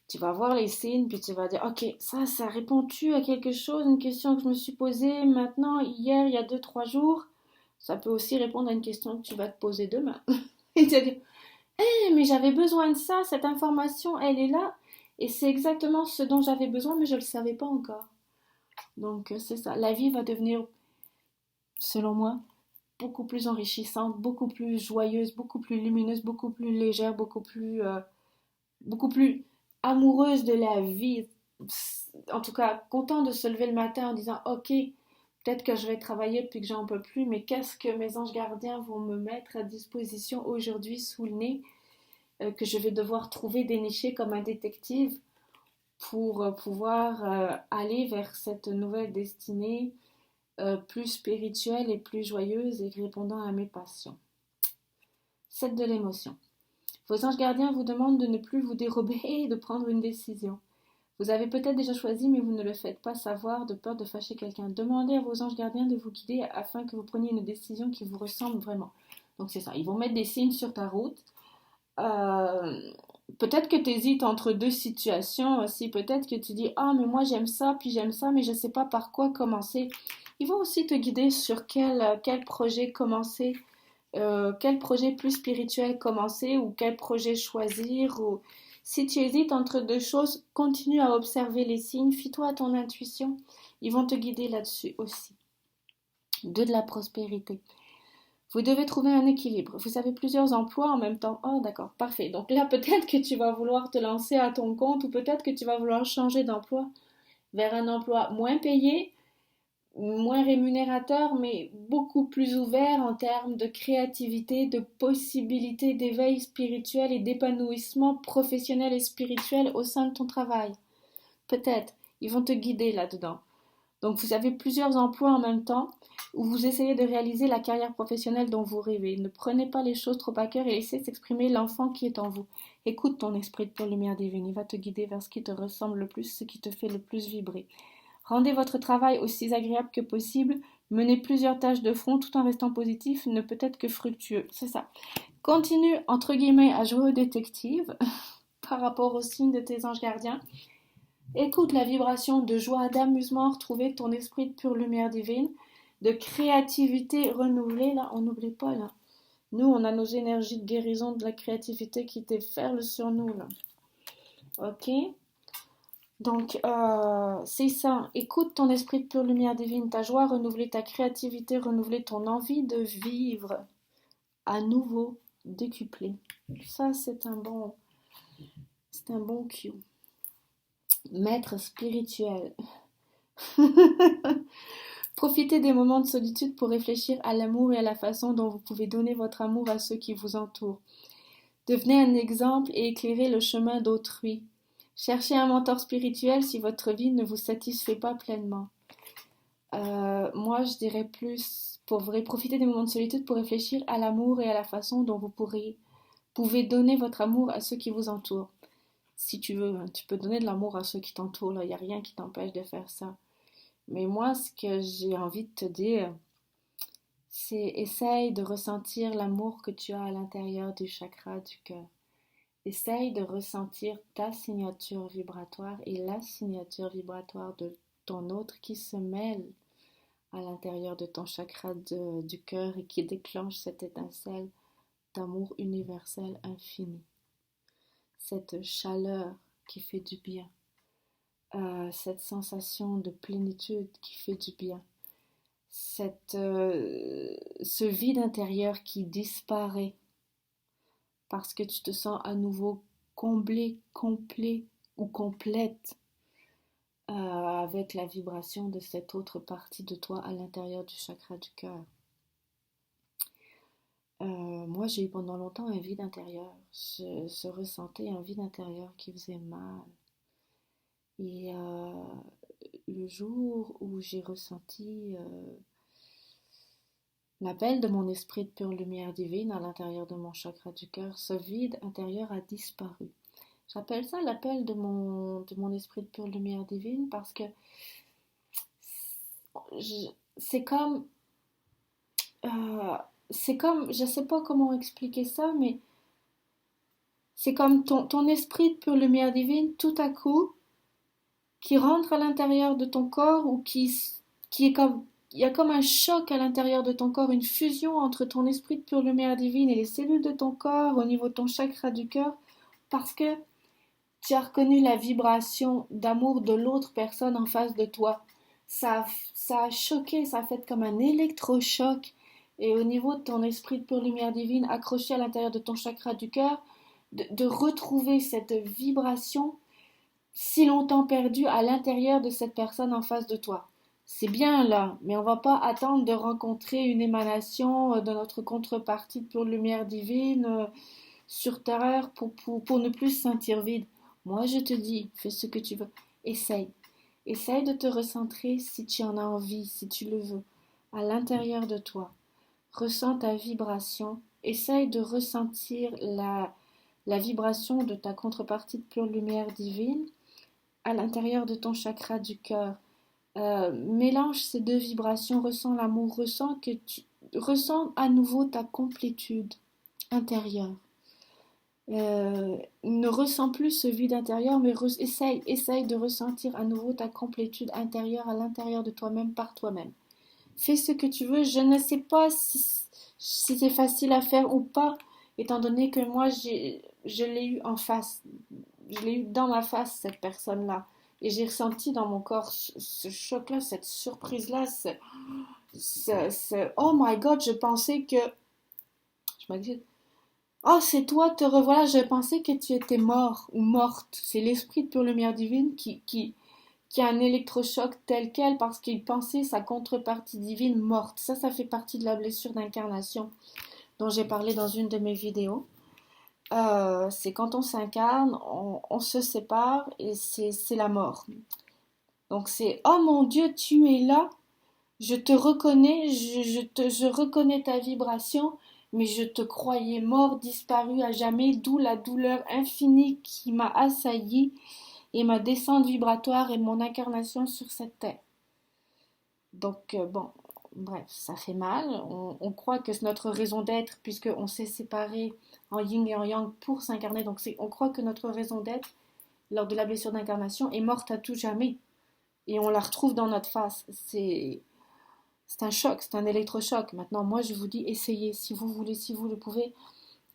Tu vas voir les signes, puis tu vas dire, ok, ça répond-tu à quelque chose, une question que je me suis posée maintenant, hier, il y a 2-3 jours. Ça peut aussi répondre à une question que tu vas te poser demain. Et tu vas dire, mais j'avais besoin de ça, cette information, elle est là, et c'est exactement ce dont j'avais besoin, mais je ne le savais pas encore. Donc c'est ça, la vie va devenir, selon moi, beaucoup plus enrichissante, beaucoup plus joyeuse, beaucoup plus lumineuse, beaucoup plus légère, beaucoup plus amoureuse de la vie. En tout cas, content de se lever le matin en disant ok, peut-être que je vais travailler puis que j'en peux plus, mais qu'est-ce que mes anges gardiens vont me mettre à disposition aujourd'hui sous le nez que je vais devoir trouver, dénicher comme un détective pour pouvoir aller vers cette nouvelle destinée plus spirituelle et plus joyeuse et répondant à mes passions. 7 de l'émotion. Vos anges gardiens vous demandent de ne plus vous dérober et de prendre une décision. Vous avez peut-être déjà choisi, mais vous ne le faites pas savoir de peur de fâcher quelqu'un. Demandez à vos anges gardiens de vous guider afin que vous preniez une décision qui vous ressemble vraiment. Donc c'est ça, ils vont mettre des signes sur ta route. Peut-être que tu hésites entre deux situations aussi. Peut-être que tu dis « Ah, mais moi j'aime ça, puis j'aime ça, mais je ne sais pas par quoi commencer. » Ils vont aussi te guider sur quel projet commencer, quel projet plus spirituel commencer ou quel projet choisir. Ou... Si tu hésites entre deux choses, continue à observer les signes, fie-toi à ton intuition. Ils vont te guider là-dessus aussi. 2 de la prospérité. Vous devez trouver un équilibre. Vous avez plusieurs emplois en même temps. Oh, d'accord, parfait. Donc là, peut-être que tu vas vouloir te lancer à ton compte ou peut-être que tu vas vouloir changer d'emploi vers un emploi moins payé, moins rémunérateur, mais beaucoup plus ouvert en termes de créativité, de possibilités d'éveil spirituel et d'épanouissement professionnel et spirituel au sein de ton travail. Peut-être. Ils vont te guider là-dedans. Donc vous avez plusieurs emplois en même temps où vous essayez de réaliser la carrière professionnelle dont vous rêvez. Ne prenez pas les choses trop à cœur et laissez s'exprimer l'enfant qui est en vous. Écoute ton esprit de pure lumière divine, il va te guider vers ce qui te ressemble le plus, ce qui te fait le plus vibrer. Rendez votre travail aussi agréable que possible, Mener plusieurs tâches de front tout en restant positif ne peut être que fructueux. C'est ça. Continue, entre guillemets, à jouer au détective par rapport aux signes de tes anges gardiens. Écoute la vibration de joie, d'amusement, retrouver ton esprit de pure lumière divine, de créativité renouvelée. Là, on n'oublie pas, là. Nous, on a nos énergies de guérison, de la créativité qui déferlent sur nous, là. Ok? Donc, c'est ça. Écoute ton esprit de pure lumière divine, ta joie, renouveler ta créativité, renouveler ton envie de vivre à nouveau, décuplé. Ça, c'est un bon cue. Maître spirituel. Profitez des moments de solitude pour réfléchir à l'amour et à la façon dont vous pouvez donner votre amour à ceux qui vous entourent. Devenez un exemple et éclairez le chemin d'autrui. Cherchez un mentor spirituel si votre vie ne vous satisfait pas pleinement. Moi, je dirais plus, profiter des moments de solitude pour réfléchir à l'amour et à la façon dont vous pouvez donner votre amour à ceux qui vous entourent. Si tu veux, tu peux donner de l'amour à ceux qui t'entourent, il n'y a rien qui t'empêche de faire ça. Mais moi, ce que j'ai envie de te dire, c'est essaye de ressentir l'amour que tu as à l'intérieur du chakra du cœur. Essaye de ressentir ta signature vibratoire et la signature vibratoire de ton autre qui se mêle à l'intérieur de ton chakra du cœur et qui déclenche cette étincelle d'amour universel infini. Cette chaleur qui fait du bien. Cette sensation de plénitude qui fait du bien. Ce vide intérieur qui disparaît parce que tu te sens à nouveau comblé, complet ou complète avec la vibration de cette autre partie de toi à l'intérieur du chakra du cœur. Moi, j'ai eu pendant longtemps un vide intérieur. Je ressentais un vide intérieur qui faisait mal. Et le jour où j'ai ressenti l'appel de mon esprit de pure lumière divine à l'intérieur de mon chakra du cœur, ce vide intérieur a disparu. J'appelle ça l'appel de mon esprit de pure lumière divine parce que c'est comme, je sais pas comment expliquer ça, mais c'est comme ton esprit de pure lumière divine, tout à coup, qui rentre à l'intérieur de ton corps ou qui est comme, il y a comme un choc à l'intérieur de ton corps, une fusion entre ton esprit de pure lumière divine et les cellules de ton corps au niveau de ton chakra du cœur, parce que tu as reconnu la vibration d'amour de l'autre personne en face de toi. Ça a choqué, ça a fait comme un électrochoc. Et au niveau de ton esprit de pure lumière divine accroché à l'intérieur de ton chakra du cœur, de retrouver cette vibration si longtemps perdue à l'intérieur de cette personne en face de toi. C'est bien là, mais on va pas attendre de rencontrer une émanation de notre contrepartie de pure lumière divine sur terre pour ne plus se sentir vide. Moi, je te dis, fais ce que tu veux. Essaye. Essaye de te recentrer si tu en as envie, si tu le veux, à l'intérieur de toi. Ressens ta vibration. Essaye de ressentir la vibration de ta contrepartie de pure lumière divine à l'intérieur de ton chakra du cœur. Mélange ces deux vibrations, ressens l'amour, ressens à nouveau ta complétude intérieure. Ne ressens plus ce vide intérieur, mais essaye de ressentir à nouveau ta complétude intérieure à l'intérieur de toi-même par toi-même. Fais ce que tu veux. Je ne sais pas si c'est facile à faire ou pas, étant donné que moi, je l'ai eu en face. Je l'ai eu dans ma face, cette personne-là. Et j'ai ressenti dans mon corps ce choc-là, cette surprise-là, oh my God, je pensais que... Je m'excuse. Oh, c'est toi, te revoilà, je pensais que tu étais mort ou morte. C'est l'esprit de pure lumière divine qui a un électrochoc tel quel parce qu'il pensait sa contrepartie divine morte. Ça fait partie de la blessure d'incarnation dont j'ai parlé dans une de mes vidéos. C'est quand on s'incarne, on se sépare et c'est la mort. Donc c'est, oh mon Dieu, tu es là, je te reconnais, je reconnais ta vibration, mais je te croyais mort, disparu à jamais, d'où la douleur infinie qui m'a assailli et ma descente vibratoire et mon incarnation sur cette terre. Donc bon, bref, ça fait mal. On croit que c'est notre raison d'être, puisqu'on s'est séparés en yin et en yang pour s'incarner. Donc on croit que notre raison d'être, lors de la blessure d'incarnation, est morte à tout jamais. Et on la retrouve dans notre face. C'est un choc, c'est un électrochoc. Maintenant, moi, je vous dis, essayez, si vous voulez, si vous le pouvez,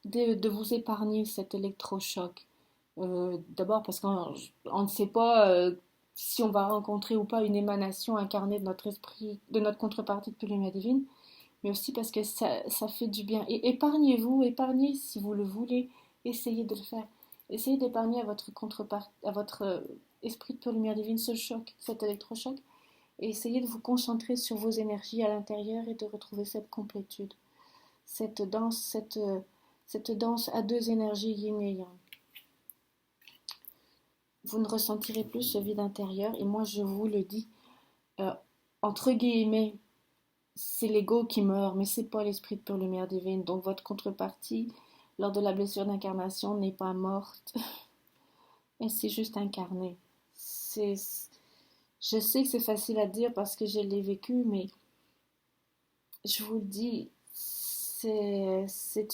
de vous épargner cet électrochoc. D'abord parce qu'on ne sait pas si on va rencontrer ou pas une émanation incarnée de notre esprit, de notre contrepartie de lumière divine, mais aussi parce que ça fait du bien. Et épargnez-vous, épargnez si vous le voulez, essayez de le faire. Essayez d'épargner à votre contrepartie, à votre esprit de pure lumière divine ce choc, cet électrochoc, et essayez de vous concentrer sur vos énergies à l'intérieur et de retrouver cette complétude, cette danse, cette danse à deux énergies yin et yang. Vous ne ressentirez plus ce vide intérieur, et moi je vous le dis, euh, entre guillemets, c'est l'ego qui meurt, mais c'est pas l'esprit de pure lumière divine. Donc votre contrepartie, lors de la blessure d'incarnation, n'est pas morte, elle s'est juste incarnée. Je sais que c'est facile à dire parce que je l'ai vécu, mais je vous le dis, c'est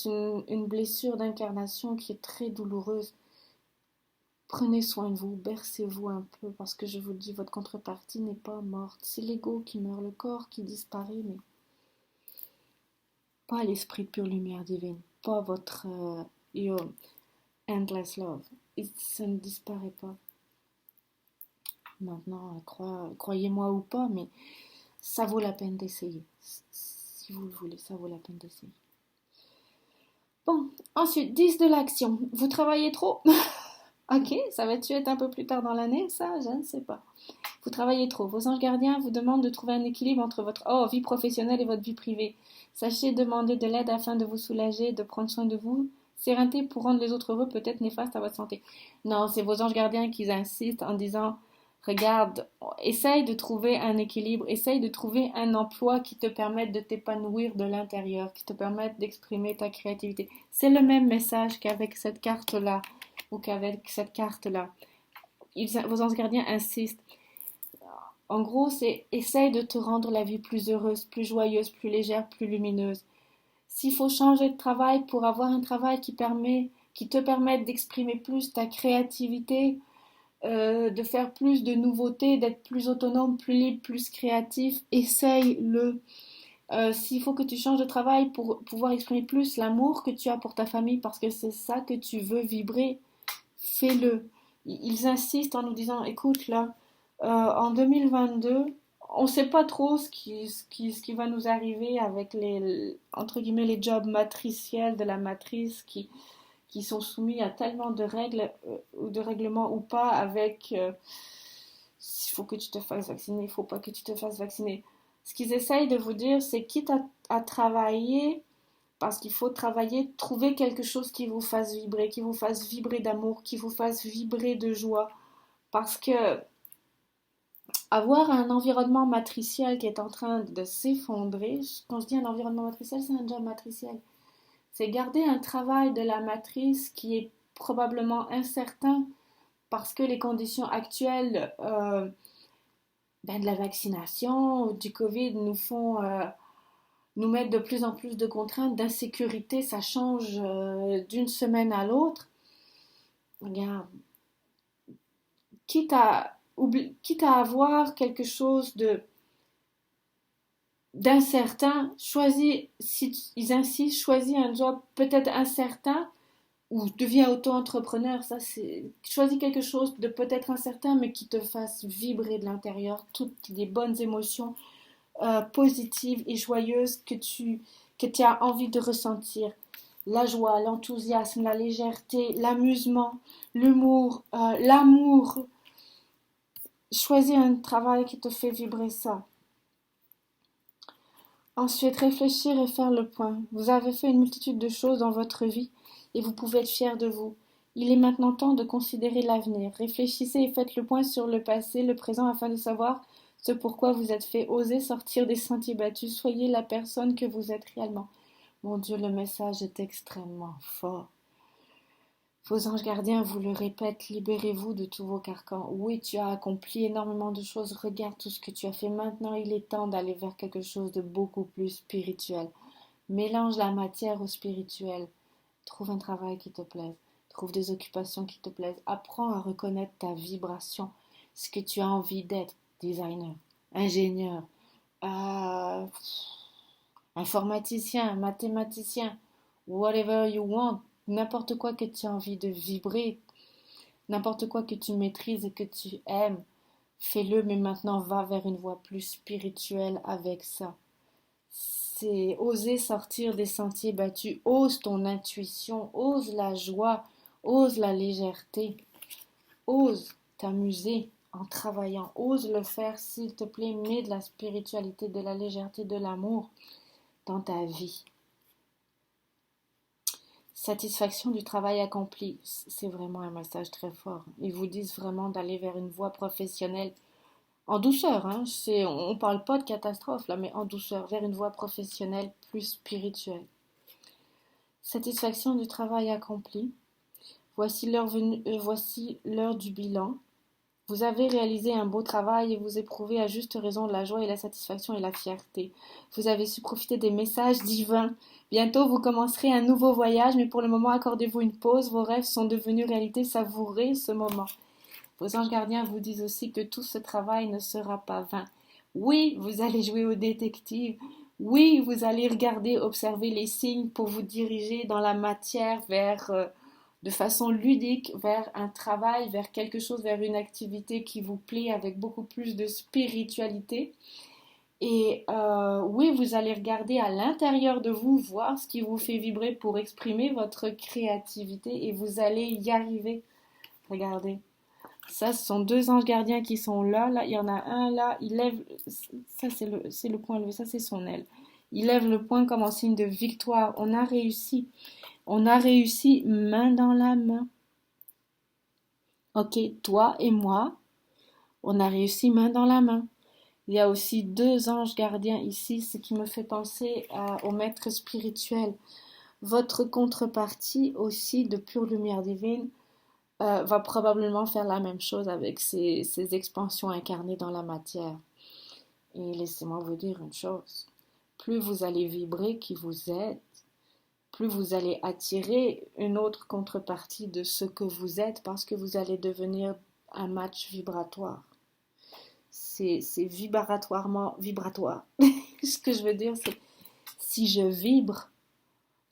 une blessure d'incarnation qui est très douloureuse. Prenez soin de vous, bercez-vous un peu, parce que je vous le dis, votre contrepartie n'est pas morte. C'est l'ego qui meurt, le corps qui disparaît, mais pas l'esprit de pure lumière divine, pas votre your endless love. Ça ne disparaît pas. Maintenant, croyez-moi ou pas, mais ça vaut la peine d'essayer. Si vous le voulez, ça vaut la peine d'essayer. Bon, ensuite, 10 de l'action. Vous travaillez trop? Ok, ça va-tu être un peu plus tard dans l'année, ça? Je ne sais pas. Vous travaillez trop. Vos anges gardiens vous demandent de trouver un équilibre entre votre vie professionnelle et votre vie privée. Sachez demander de l'aide afin de vous soulager, de prendre soin de vous. S'éreinter pour rendre les autres heureux peut être néfaste à votre santé. Non, c'est vos anges gardiens qui insistent en disant, regarde, essaye de trouver un équilibre, essaye de trouver un emploi qui te permette de t'épanouir de l'intérieur, qui te permette d'exprimer ta créativité. C'est le même message qu'avec cette carte-là ou qu'avec cette carte-là. Vos anges gardiens insistent. En gros, c'est essaye de te rendre la vie plus heureuse, plus joyeuse, plus légère, plus lumineuse. S'il faut changer de travail pour avoir un travail qui te permette d'exprimer plus ta créativité, de faire plus de nouveautés, d'être plus autonome, plus libre, plus créatif, essaye-le. S'il faut que tu changes de travail pour pouvoir exprimer plus l'amour que tu as pour ta famille, parce que c'est ça que tu veux vibrer, fais-le. Ils insistent en nous disant, écoute là, en 2022, on ne sait pas trop ce qui va nous arriver avec entre guillemets, les jobs matriciels de la matrice qui sont soumis à tellement de règles ou de règlements ou pas avec il faut que tu te fasses vacciner, il ne faut pas que tu te fasses vacciner. Ce qu'ils essayent de vous dire, c'est quitte à travailler, parce qu'il faut travailler, trouver quelque chose qui vous fasse vibrer d'amour, qui vous fasse vibrer de joie. Parce que avoir un environnement matriciel qui est en train de s'effondrer, quand je dis un environnement matriciel, c'est un job matriciel. C'est garder un travail de la matrice qui est probablement incertain parce que les conditions actuelles de la vaccination ou du Covid nous font nous mettre de plus en plus de contraintes, d'insécurité, ça change d'une semaine à l'autre. Regarde, quitte à avoir quelque chose d'incertain, si ils insistent, choisis un job peut-être incertain ou deviens auto-entrepreneur, choisis quelque chose de peut-être incertain mais qui te fasse vibrer de l'intérieur toutes les bonnes émotions positives et joyeuses que tu as envie de ressentir. La joie, l'enthousiasme, la légèreté, l'amusement, l'humour, l'amour. Choisis un travail qui te fait vibrer ça. Ensuite, réfléchir et faire le point. Vous avez fait une multitude de choses dans votre vie et vous pouvez être fier de vous. Il est maintenant temps de considérer l'avenir. Réfléchissez et faites le point sur le passé, le présent, afin de savoir ce pourquoi vous êtes fait. Osez sortir des sentiers battus. Soyez la personne que vous êtes réellement. Mon Dieu, le message est extrêmement fort. Vos anges gardiens vous le répètent, libérez-vous de tous vos carcans. Oui, tu as accompli énormément de choses, regarde tout ce que tu as fait. Maintenant, il est temps d'aller vers quelque chose de beaucoup plus spirituel. Mélange la matière au spirituel. Trouve un travail qui te plaise. Trouve des occupations qui te plaisent. Apprends à reconnaître ta vibration, ce que tu as envie d'être. Designer, ingénieur, euh, informaticien, mathématicien, whatever you want. N'importe quoi que tu as envie de vibrer, n'importe quoi que tu maîtrises et que tu aimes, fais-le, mais maintenant va vers une voie plus spirituelle avec ça. C'est oser sortir des sentiers battus, ose ton intuition, ose la joie, ose la légèreté, ose t'amuser en travaillant, ose le faire s'il te plaît, mets de la spiritualité, de la légèreté, de l'amour dans ta vie. Satisfaction du travail accompli, c'est vraiment un message très fort. Ils vous disent vraiment d'aller vers une voie professionnelle en douceur, hein. On parle pas de catastrophe là, mais en douceur, vers une voie professionnelle plus spirituelle. Satisfaction du travail accompli. Voici l'heure du bilan. Vous avez réalisé un beau travail et vous éprouvez à juste raison de la joie et la satisfaction et la fierté. Vous avez su profiter des messages divins. Bientôt, vous commencerez un nouveau voyage, mais pour le moment, accordez-vous une pause. Vos rêves sont devenus réalité. Savourez ce moment. Vos anges gardiens vous disent aussi que tout ce travail ne sera pas vain. Oui, vous allez jouer au détective. Oui, vous allez regarder, observer les signes pour vous diriger dans la matière de façon ludique vers un travail, vers quelque chose, vers une activité qui vous plaît avec beaucoup plus de spiritualité. Et oui, vous allez regarder à l'intérieur de vous, voir ce qui vous fait vibrer pour exprimer votre créativité et vous allez y arriver. Regardez. Ça, ce sont deux anges gardiens qui sont là. Là, il y en a un là. Il lève. Ça, c'est le point levé. Ça, c'est son aile. Il lève le poing comme en signe de victoire. On a réussi. On a réussi main dans la main. Ok, toi et moi, on a réussi main dans la main. Il y a aussi deux anges gardiens ici, ce qui me fait penser au maître spirituel. Votre contrepartie aussi de pure lumière divine va probablement faire la même chose avec ses expansions incarnées dans la matière. Et laissez-moi vous dire une chose, plus vous allez vibrer qui vous êtes, plus vous allez attirer une autre contrepartie de ce que vous êtes parce que vous allez devenir un match vibratoire. C'est vibratoirement vibratoire. Ce que je veux dire, c'est si je vibre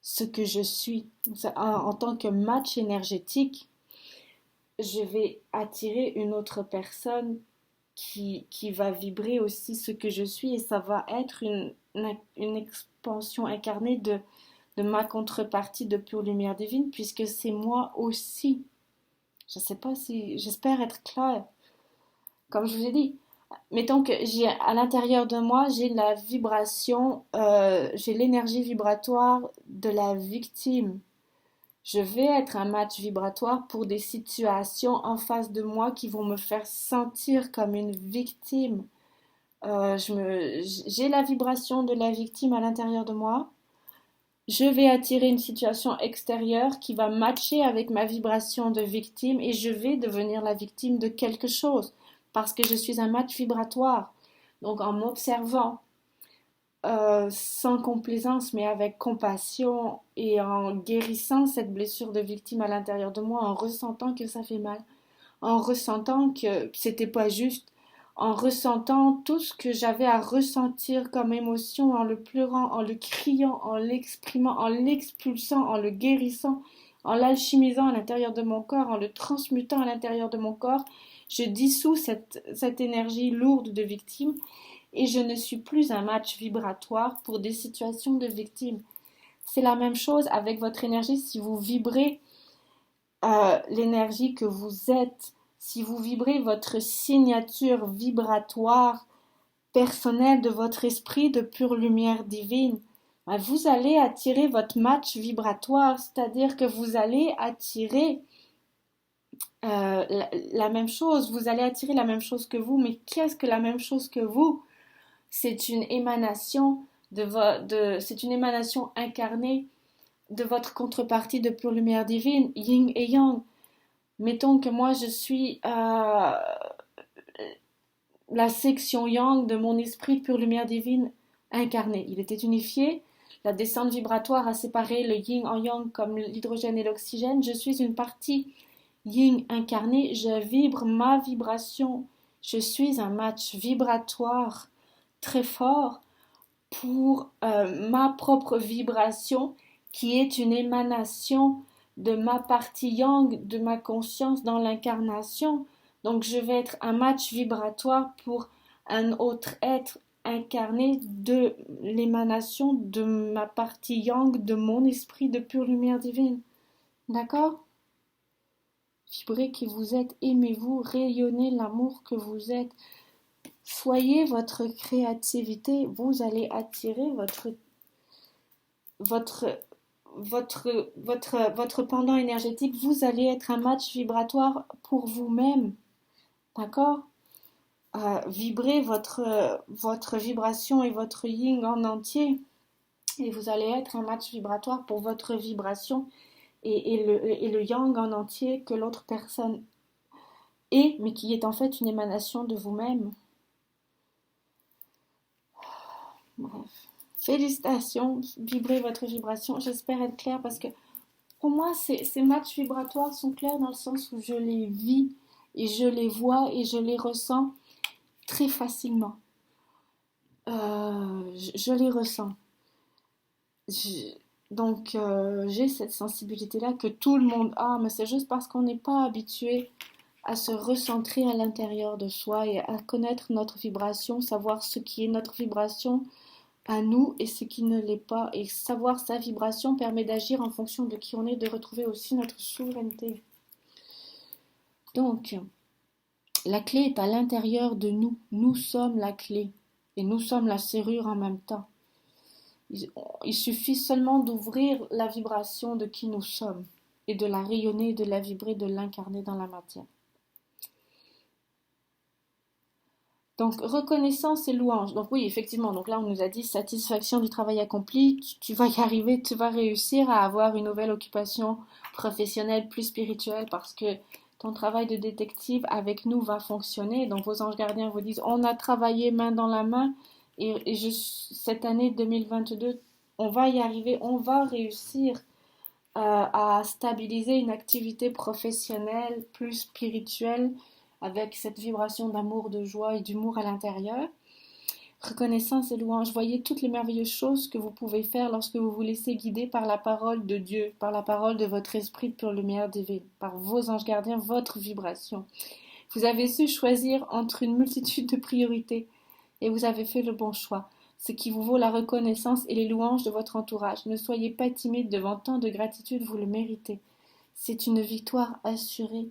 ce que je suis en tant que match énergétique, je vais attirer une autre personne qui va vibrer aussi ce que je suis et ça va être une expansion incarnée de ma contrepartie de pure lumière divine puisque c'est moi aussi. Je ne sais pas si... J'espère être claire. Comme je vous ai dit, mettons que j'ai à l'intérieur de moi, j'ai la vibration, j'ai l'énergie vibratoire de la victime. Je vais être un match vibratoire pour des situations en face de moi qui vont me faire sentir comme une victime. J'ai la vibration de la victime à l'intérieur de moi. Je vais attirer une situation extérieure qui va matcher avec ma vibration de victime et je vais devenir la victime de quelque chose parce que je suis un match vibratoire. Donc en m'observant, sans complaisance, mais avec compassion et en guérissant cette blessure de victime à l'intérieur de moi, en ressentant que ça fait mal, en ressentant que c'était pas juste, en ressentant tout ce que j'avais à ressentir comme émotion, en le pleurant, en le criant, en l'exprimant, en l'expulsant, en le guérissant, en l'alchimisant à l'intérieur de mon corps, en le transmutant à l'intérieur de mon corps, je dissous cette énergie lourde de victime et je ne suis plus un match vibratoire pour des situations de victime. C'est la même chose avec votre énergie si vous vibrez l'énergie que vous êtes, si vous vibrez votre signature vibratoire personnelle de votre esprit de pure lumière divine, vous allez attirer votre match vibratoire, c'est-à-dire que vous allez attirer la même chose, vous allez attirer la même chose que vous, mais qu'est-ce que la même chose que vous? C'est une émanation c'est une émanation incarnée de votre contrepartie de pure lumière divine, yin et yang. Mettons que moi je suis la section yang de mon esprit de pure lumière divine incarné. Il était unifié. La descente vibratoire a séparé le yin en yang comme l'hydrogène et l'oxygène. Je suis une partie yin incarnée. Je vibre ma vibration. Je suis un match vibratoire très fort pour ma propre vibration qui est une émanation de ma partie yang, de ma conscience dans l'incarnation. Donc je vais être un match vibratoire pour un autre être incarné de l'émanation de ma partie yang, de mon esprit de pure lumière divine. D'accord? Vibrez qui vous êtes, aimez-vous, rayonnez l'amour que vous êtes. Soyez votre créativité, vous allez attirer votre pendant énergétique, vous allez être un match vibratoire pour vous-même. D'accord? Vibrez votre vibration et votre yin en entier. Et vous allez être un match vibratoire pour votre vibration et le yang en entier que l'autre personne est, mais qui est en fait une émanation de vous-même. Bref. Félicitations, vibrez votre vibration. J'espère être claire parce que pour moi, ces matchs vibratoires sont clairs dans le sens où je les vis et je les vois et je les ressens très facilement. Je les ressens. Donc, j'ai cette sensibilité-là que tout le monde a, mais c'est juste parce qu'on n'est pas habitué à se recentrer à l'intérieur de soi et à connaître notre vibration, savoir ce qui est notre vibration à nous et ce qui ne l'est pas. Et savoir sa vibration permet d'agir en fonction de qui on est, de retrouver aussi notre souveraineté. Donc, la clé est à l'intérieur de nous. Nous sommes la clé et nous sommes la serrure en même temps. Il suffit seulement d'ouvrir la vibration de qui nous sommes et de la rayonner, de la vibrer, de l'incarner dans la matière. Donc, reconnaissance et louange. Donc oui, effectivement, donc là on nous a dit satisfaction du travail accompli, tu vas y arriver, tu vas réussir à avoir une nouvelle occupation professionnelle plus spirituelle parce que ton travail de détective avec nous va fonctionner. Donc vos anges gardiens vous disent, on a travaillé main dans la main et cette année 2022, on va y arriver, on va réussir à stabiliser une activité professionnelle plus spirituelle avec cette vibration d'amour, de joie et d'humour à l'intérieur. Reconnaissance et louange. Voyez toutes les merveilleuses choses que vous pouvez faire lorsque vous vous laissez guider par la parole de Dieu, par la parole de votre esprit de pure lumière divine, par vos anges gardiens, votre vibration. Vous avez su choisir entre une multitude de priorités et vous avez fait le bon choix, ce qui vous vaut la reconnaissance et les louanges de votre entourage. Ne soyez pas timide devant tant de gratitude, vous le méritez. C'est une victoire assurée.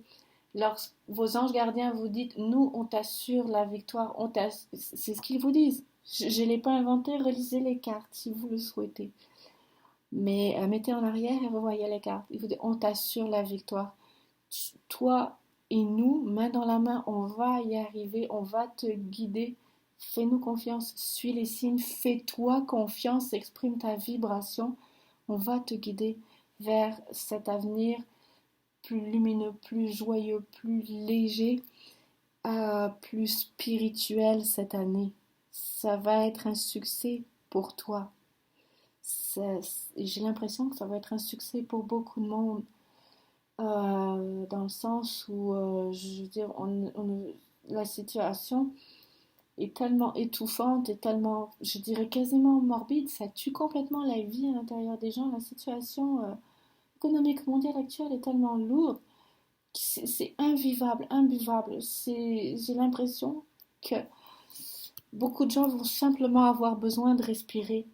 Lorsque vos anges gardiens vous disent, nous, on t'assure la victoire, c'est ce qu'ils vous disent. Je ne l'ai pas inventé, relisez les cartes si vous le souhaitez. Mais mettez en arrière et revoyez les cartes. Ils vous disent, on t'assure la victoire. Toi et nous, main dans la main, on va y arriver, on va te guider. Fais-nous confiance, suis les signes, fais-toi confiance, exprime ta vibration. On va te guider vers cet avenir plus lumineux, plus joyeux, plus léger, plus spirituel cette année. Ça va être un succès pour toi. J'ai l'impression que ça va être un succès pour beaucoup de monde. Dans le sens où, je veux dire, la situation est tellement étouffante et tellement, je dirais quasiment morbide, ça tue complètement la vie à l'intérieur des gens. La situation économique mondiale actuelle est tellement lourde que c'est invivable, imbuvable. J'ai l'impression que beaucoup de gens vont simplement avoir besoin de respirer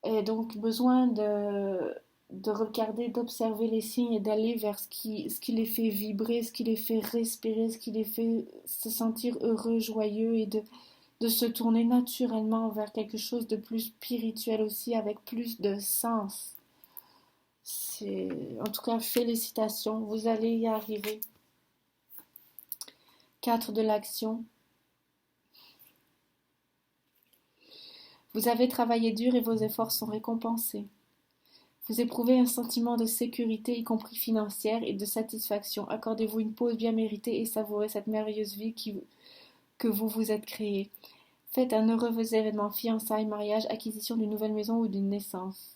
et donc besoin de regarder, d'observer les signes et d'aller vers ce qui les fait vibrer, ce qui les fait respirer, ce qui les fait se sentir heureux, joyeux et de se tourner naturellement vers quelque chose de plus spirituel aussi, avec plus de sens. En tout cas, félicitations, vous allez y arriver. 4 de l'action. Vous avez travaillé dur et vos efforts sont récompensés. Vous éprouvez un sentiment de sécurité, y compris financière, et de satisfaction. Accordez-vous une pause bien méritée et savourez cette merveilleuse vie que vous vous êtes créée. Faites un heureux événement, fiançailles, mariage, acquisition d'une nouvelle maison ou d'une naissance.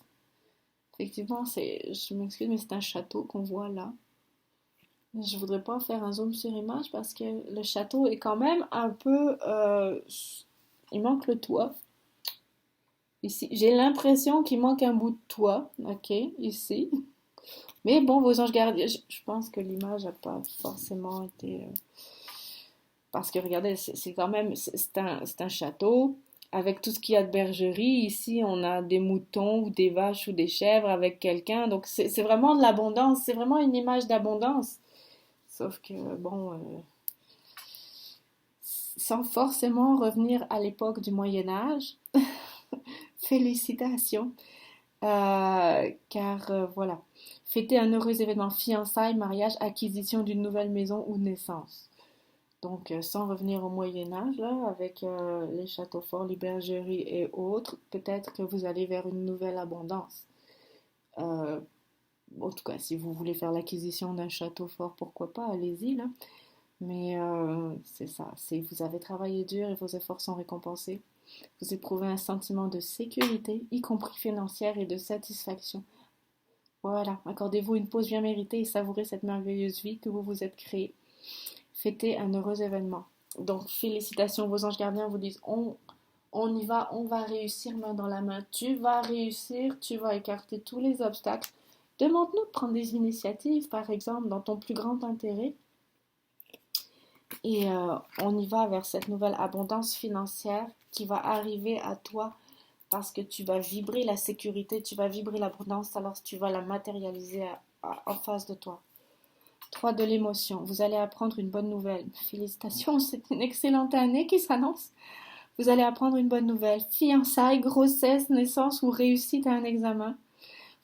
Effectivement, je m'excuse, mais c'est un château qu'on voit là. Je voudrais pas faire un zoom sur image parce que le château est quand même un peu... il manque le toit. Ici, j'ai l'impression qu'il manque un bout de toit, ok, ici. Mais bon, vos anges gardiens, je pense que l'image n'a pas forcément été... parce que regardez, c'est quand même, c'est un château avec tout ce qu'il y a de bergerie. Ici, on a des moutons ou des vaches ou des chèvres avec quelqu'un. Donc, c'est vraiment de l'abondance. C'est vraiment une image d'abondance. Sauf que, bon, sans forcément revenir à l'époque du Moyen Âge, félicitations. Car voilà, fêter un heureux événement, fiançailles, mariage, acquisition d'une nouvelle maison ou naissance. Donc, sans revenir au Moyen Âge, là, avec les châteaux forts, les bergeries et autres, peut-être que vous allez vers une nouvelle abondance. Euh, En tout cas, si vous voulez faire l'acquisition d'un château fort, pourquoi pas, allez-y, là. Mais c'est ça, vous avez travaillé dur et vos efforts sont récompensés. Vous éprouvez un sentiment de sécurité, y compris financière, et de satisfaction. Voilà, accordez-vous une pause bien méritée et savourez cette merveilleuse vie que vous vous êtes créée. Fêtez un heureux événement. Donc, félicitations, vos anges gardiens vous disent on y va, on va réussir main dans la main. Tu vas réussir, tu vas écarter tous les obstacles. Demande-nous de prendre des initiatives, par exemple, dans ton plus grand intérêt. Et on y va vers cette nouvelle abondance financière qui va arriver à toi parce que tu vas vibrer la sécurité, tu vas vibrer l'abondance, alors tu vas la matérialiser en face de toi. 3 de l'émotion. Vous allez apprendre une bonne nouvelle. Félicitations, c'est une excellente année qui s'annonce. Vous allez apprendre une bonne nouvelle. Fiançailles, grossesse, naissance ou réussite à un examen.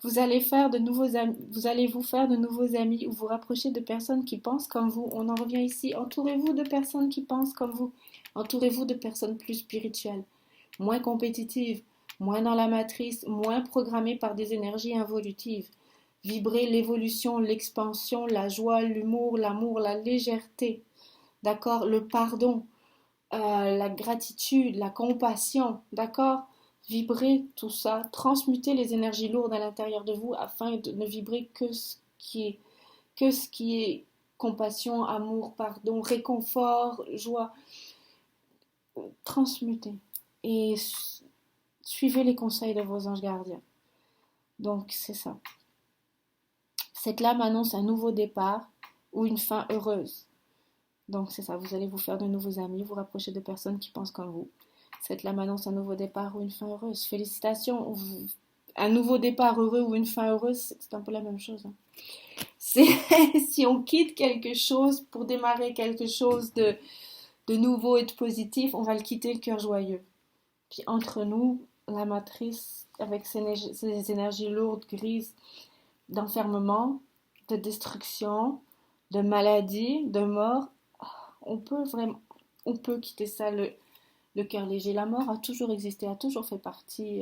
Vous allez vous allez vous faire de nouveaux amis ou vous rapprocher de personnes qui pensent comme vous. On en revient ici. Entourez-vous de personnes qui pensent comme vous. Entourez-vous de personnes plus spirituelles, moins compétitives, moins dans la matrice, moins programmées par des énergies involutives. Vibrez l'évolution, l'expansion, la joie, l'humour, l'amour, la légèreté. D'accord? Le pardon, la gratitude, la compassion. D'accord? Vibrez tout ça, transmutez les énergies lourdes à l'intérieur de vous afin de ne vibrer que ce qui est compassion, amour, pardon, réconfort, joie. Transmutez et suivez les conseils de vos anges gardiens. Donc c'est ça. Cette lame annonce un nouveau départ ou une fin heureuse. Donc c'est ça, vous allez vous faire de nouveaux amis, vous rapprocher de personnes qui pensent comme vous. Cette lame annonce un nouveau départ ou une fin heureuse. Félicitations, un nouveau départ heureux ou une fin heureuse, c'est un peu la même chose. Hein. C'est si on quitte quelque chose pour démarrer quelque chose de nouveau et de positif, on va le quitter le cœur joyeux. Puis entre nous, la matrice, avec ses énergies lourdes, grises, d'enfermement, de destruction, de maladie, de mort, on peut quitter ça le cœur léger. La mort a toujours existé, a toujours fait partie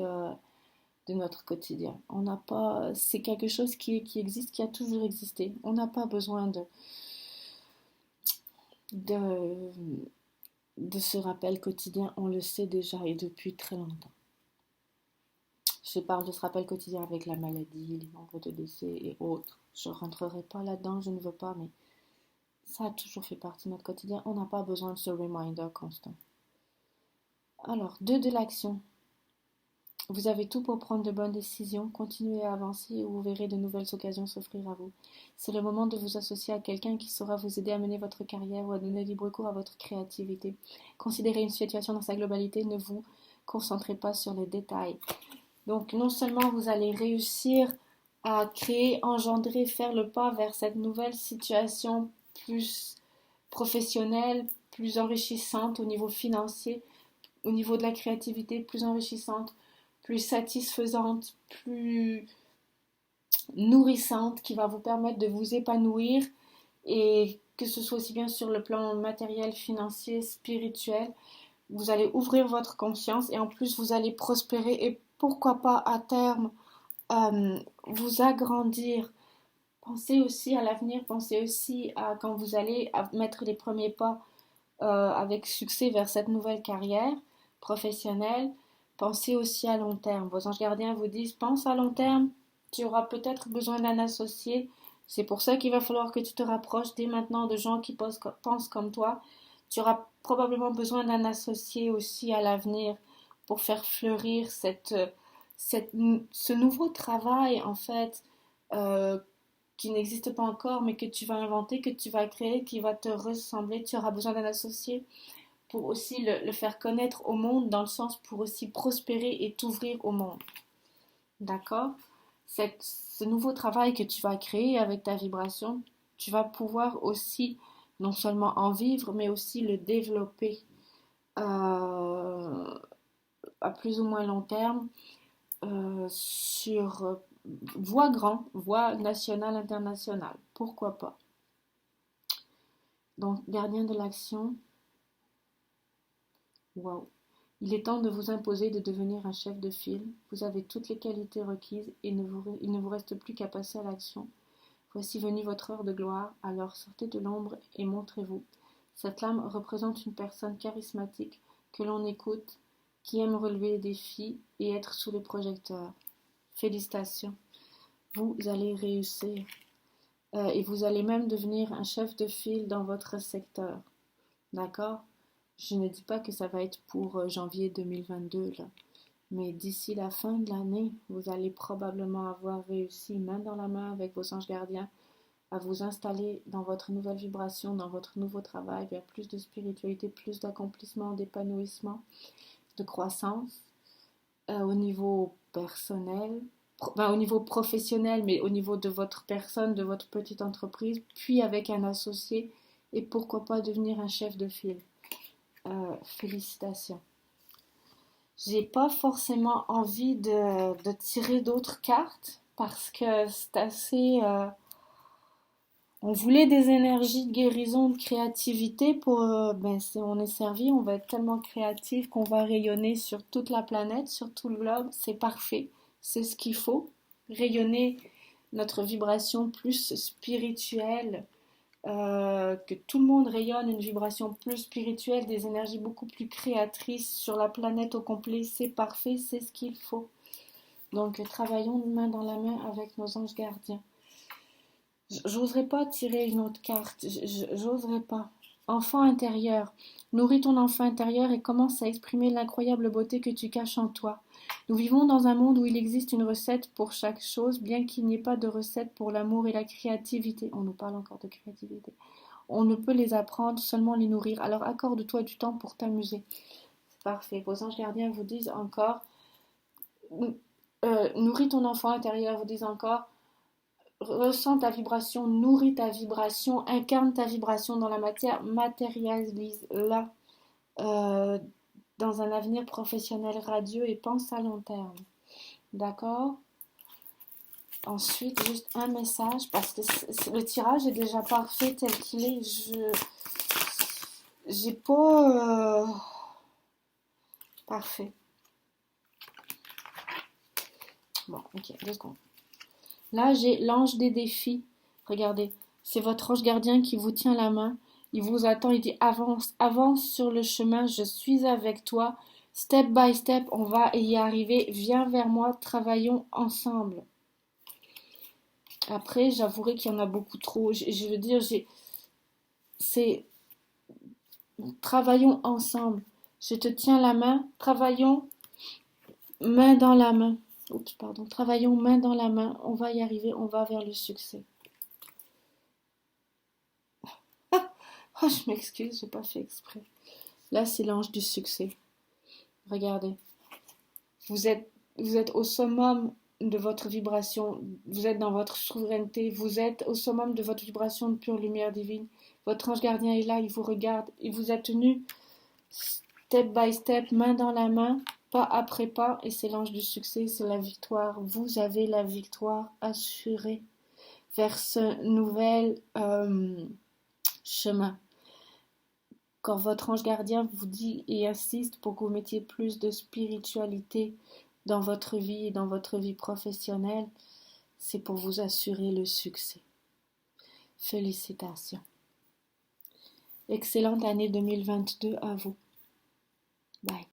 de notre quotidien. On n'a pas, c'est quelque chose qui existe, qui a toujours existé. On n'a pas besoin de, de ce rappel quotidien. On le sait déjà et depuis très longtemps. Je parle de ce rappel quotidien avec la maladie, les membres de décès et autres. Je ne rentrerai pas là-dedans, je ne veux pas, mais ça a toujours fait partie de notre quotidien. On n'a pas besoin de ce reminder constant. Alors, 2 de l'action. Vous avez tout pour prendre de bonnes décisions, continuez à avancer et vous verrez de nouvelles occasions s'offrir à vous. C'est le moment de vous associer à quelqu'un qui saura vous aider à mener votre carrière ou à donner libre cours à votre créativité. Considérez une situation dans sa globalité, ne vous concentrez pas sur les détails. Donc non seulement vous allez réussir à créer, engendrer, faire le pas vers cette nouvelle situation plus professionnelle, plus enrichissante au niveau financier, au niveau de la créativité, plus enrichissante, plus satisfaisante, plus nourrissante, qui va vous permettre de vous épanouir et que ce soit aussi bien sur le plan matériel, financier, spirituel. Vous allez ouvrir votre conscience et en plus vous allez prospérer et pourquoi pas à terme vous agrandir. Pensez aussi à l'avenir, pensez aussi à quand vous allez mettre les premiers pas avec succès vers cette nouvelle carrière professionnelle. Pensez aussi à long terme. Vos anges gardiens vous disent, pense à long terme, tu auras peut-être besoin d'un associé. C'est pour ça qu'il va falloir que tu te rapproches dès maintenant de gens qui pensent comme toi. Tu auras probablement besoin d'un associé aussi à l'avenir pour faire fleurir ce nouveau travail en fait euh, qui n'existe pas encore, mais que tu vas inventer, que tu vas créer, qui va te ressembler. Tu auras besoin d'un associé pour aussi le faire connaître au monde, dans le sens pour aussi prospérer et t'ouvrir au monde. D'accord? Ce nouveau travail que tu vas créer avec ta vibration, tu vas pouvoir aussi non seulement en vivre, mais aussi le développer euh, à plus ou moins long terme sur voie grand, voie nationale, internationale. Pourquoi pas? Donc, gardien de l'action, waouh. Il est temps de vous imposer de devenir un chef de file. Vous avez toutes les qualités requises et il ne vous reste plus qu'à passer à l'action. Voici venue votre heure de gloire, alors sortez de l'ombre et montrez-vous. Cette lame représente une personne charismatique que l'on écoute, qui aime relever les défis et être sous les projecteurs. Félicitations, vous allez réussir. Et vous allez même devenir un chef de file dans votre secteur. D'accord? Je ne dis pas que ça va être pour janvier 2022, là. Mais d'ici la fin de l'année, vous allez probablement avoir réussi main dans la main avec vos anges gardiens à vous installer dans votre nouvelle vibration, dans votre nouveau travail, vers plus de spiritualité, plus d'accomplissement, d'épanouissement, de croissance, au niveau personnel, au niveau professionnel, mais au niveau de votre personne, de votre petite entreprise, puis avec un associé, et pourquoi pas devenir un chef de file. Félicitations. J'ai pas forcément envie de tirer d'autres cartes parce que c'est assez. On voulait des énergies de guérison, de créativité pour. Si on est servi, on va être tellement créatif qu'on va rayonner sur toute la planète, sur tout le globe. C'est parfait. C'est ce qu'il faut. Rayonner notre vibration plus spirituelle, que tout le monde rayonne une vibration plus spirituelle, des énergies beaucoup plus créatrices sur la planète au complet, c'est parfait, c'est ce qu'il faut. Donc travaillons main dans la main avec nos anges gardiens. J'oserais pas tirer une autre carte, j'oserais pas. Enfant intérieur, nourris ton enfant intérieur et commence à exprimer l'incroyable beauté que tu caches en toi. Nous vivons dans un monde où il existe une recette pour chaque chose, bien qu'il n'y ait pas de recette pour l'amour et la créativité. On nous parle encore de créativité. On ne peut les apprendre, seulement les nourrir. Alors accorde-toi du temps pour t'amuser. C'est parfait. Vos anges gardiens vous disent encore, nourris ton enfant intérieur, vous disent encore, ressens ta vibration, nourris ta vibration, incarne ta vibration dans la matière, matérialise-la dans un avenir professionnel radieux et pense à long terme. D'accord? Ensuite, juste un message, parce que le tirage est déjà parfait tel qu'il est. J'ai pas... Parfait. Bon, ok, 2 secondes. Là, j'ai l'ange des défis. Regardez, c'est votre ange gardien qui vous tient la main. Il vous attend, il dit avance, avance sur le chemin, je suis avec toi. Step by step, on va y arriver. Viens vers moi, travaillons ensemble. Après, j'avouerai qu'il y en a beaucoup trop. Je veux dire, c'est travaillons ensemble. Je te tiens la main, travaillons main dans la main. Oups, pardon. Travaillons main dans la main. On va y arriver, on va vers le succès. Oh, je m'excuse, j'ai pas fait exprès. Là, c'est l'ange du succès. Regardez. Vous êtes au summum de votre vibration. Vous êtes dans votre souveraineté. Vous êtes au summum de votre vibration de pure lumière divine. Votre ange gardien est là, il vous regarde. Il vous a tenu step by step, main dans la main, pas après pas. Et c'est l'ange du succès, c'est la victoire. Vous avez la victoire assurée vers ce nouvel chemin. Quand votre ange gardien vous dit et insiste pour que vous mettiez plus de spiritualité dans votre vie et dans votre vie professionnelle, c'est pour vous assurer le succès. Félicitations. Excellente année 2022 à vous. Bye.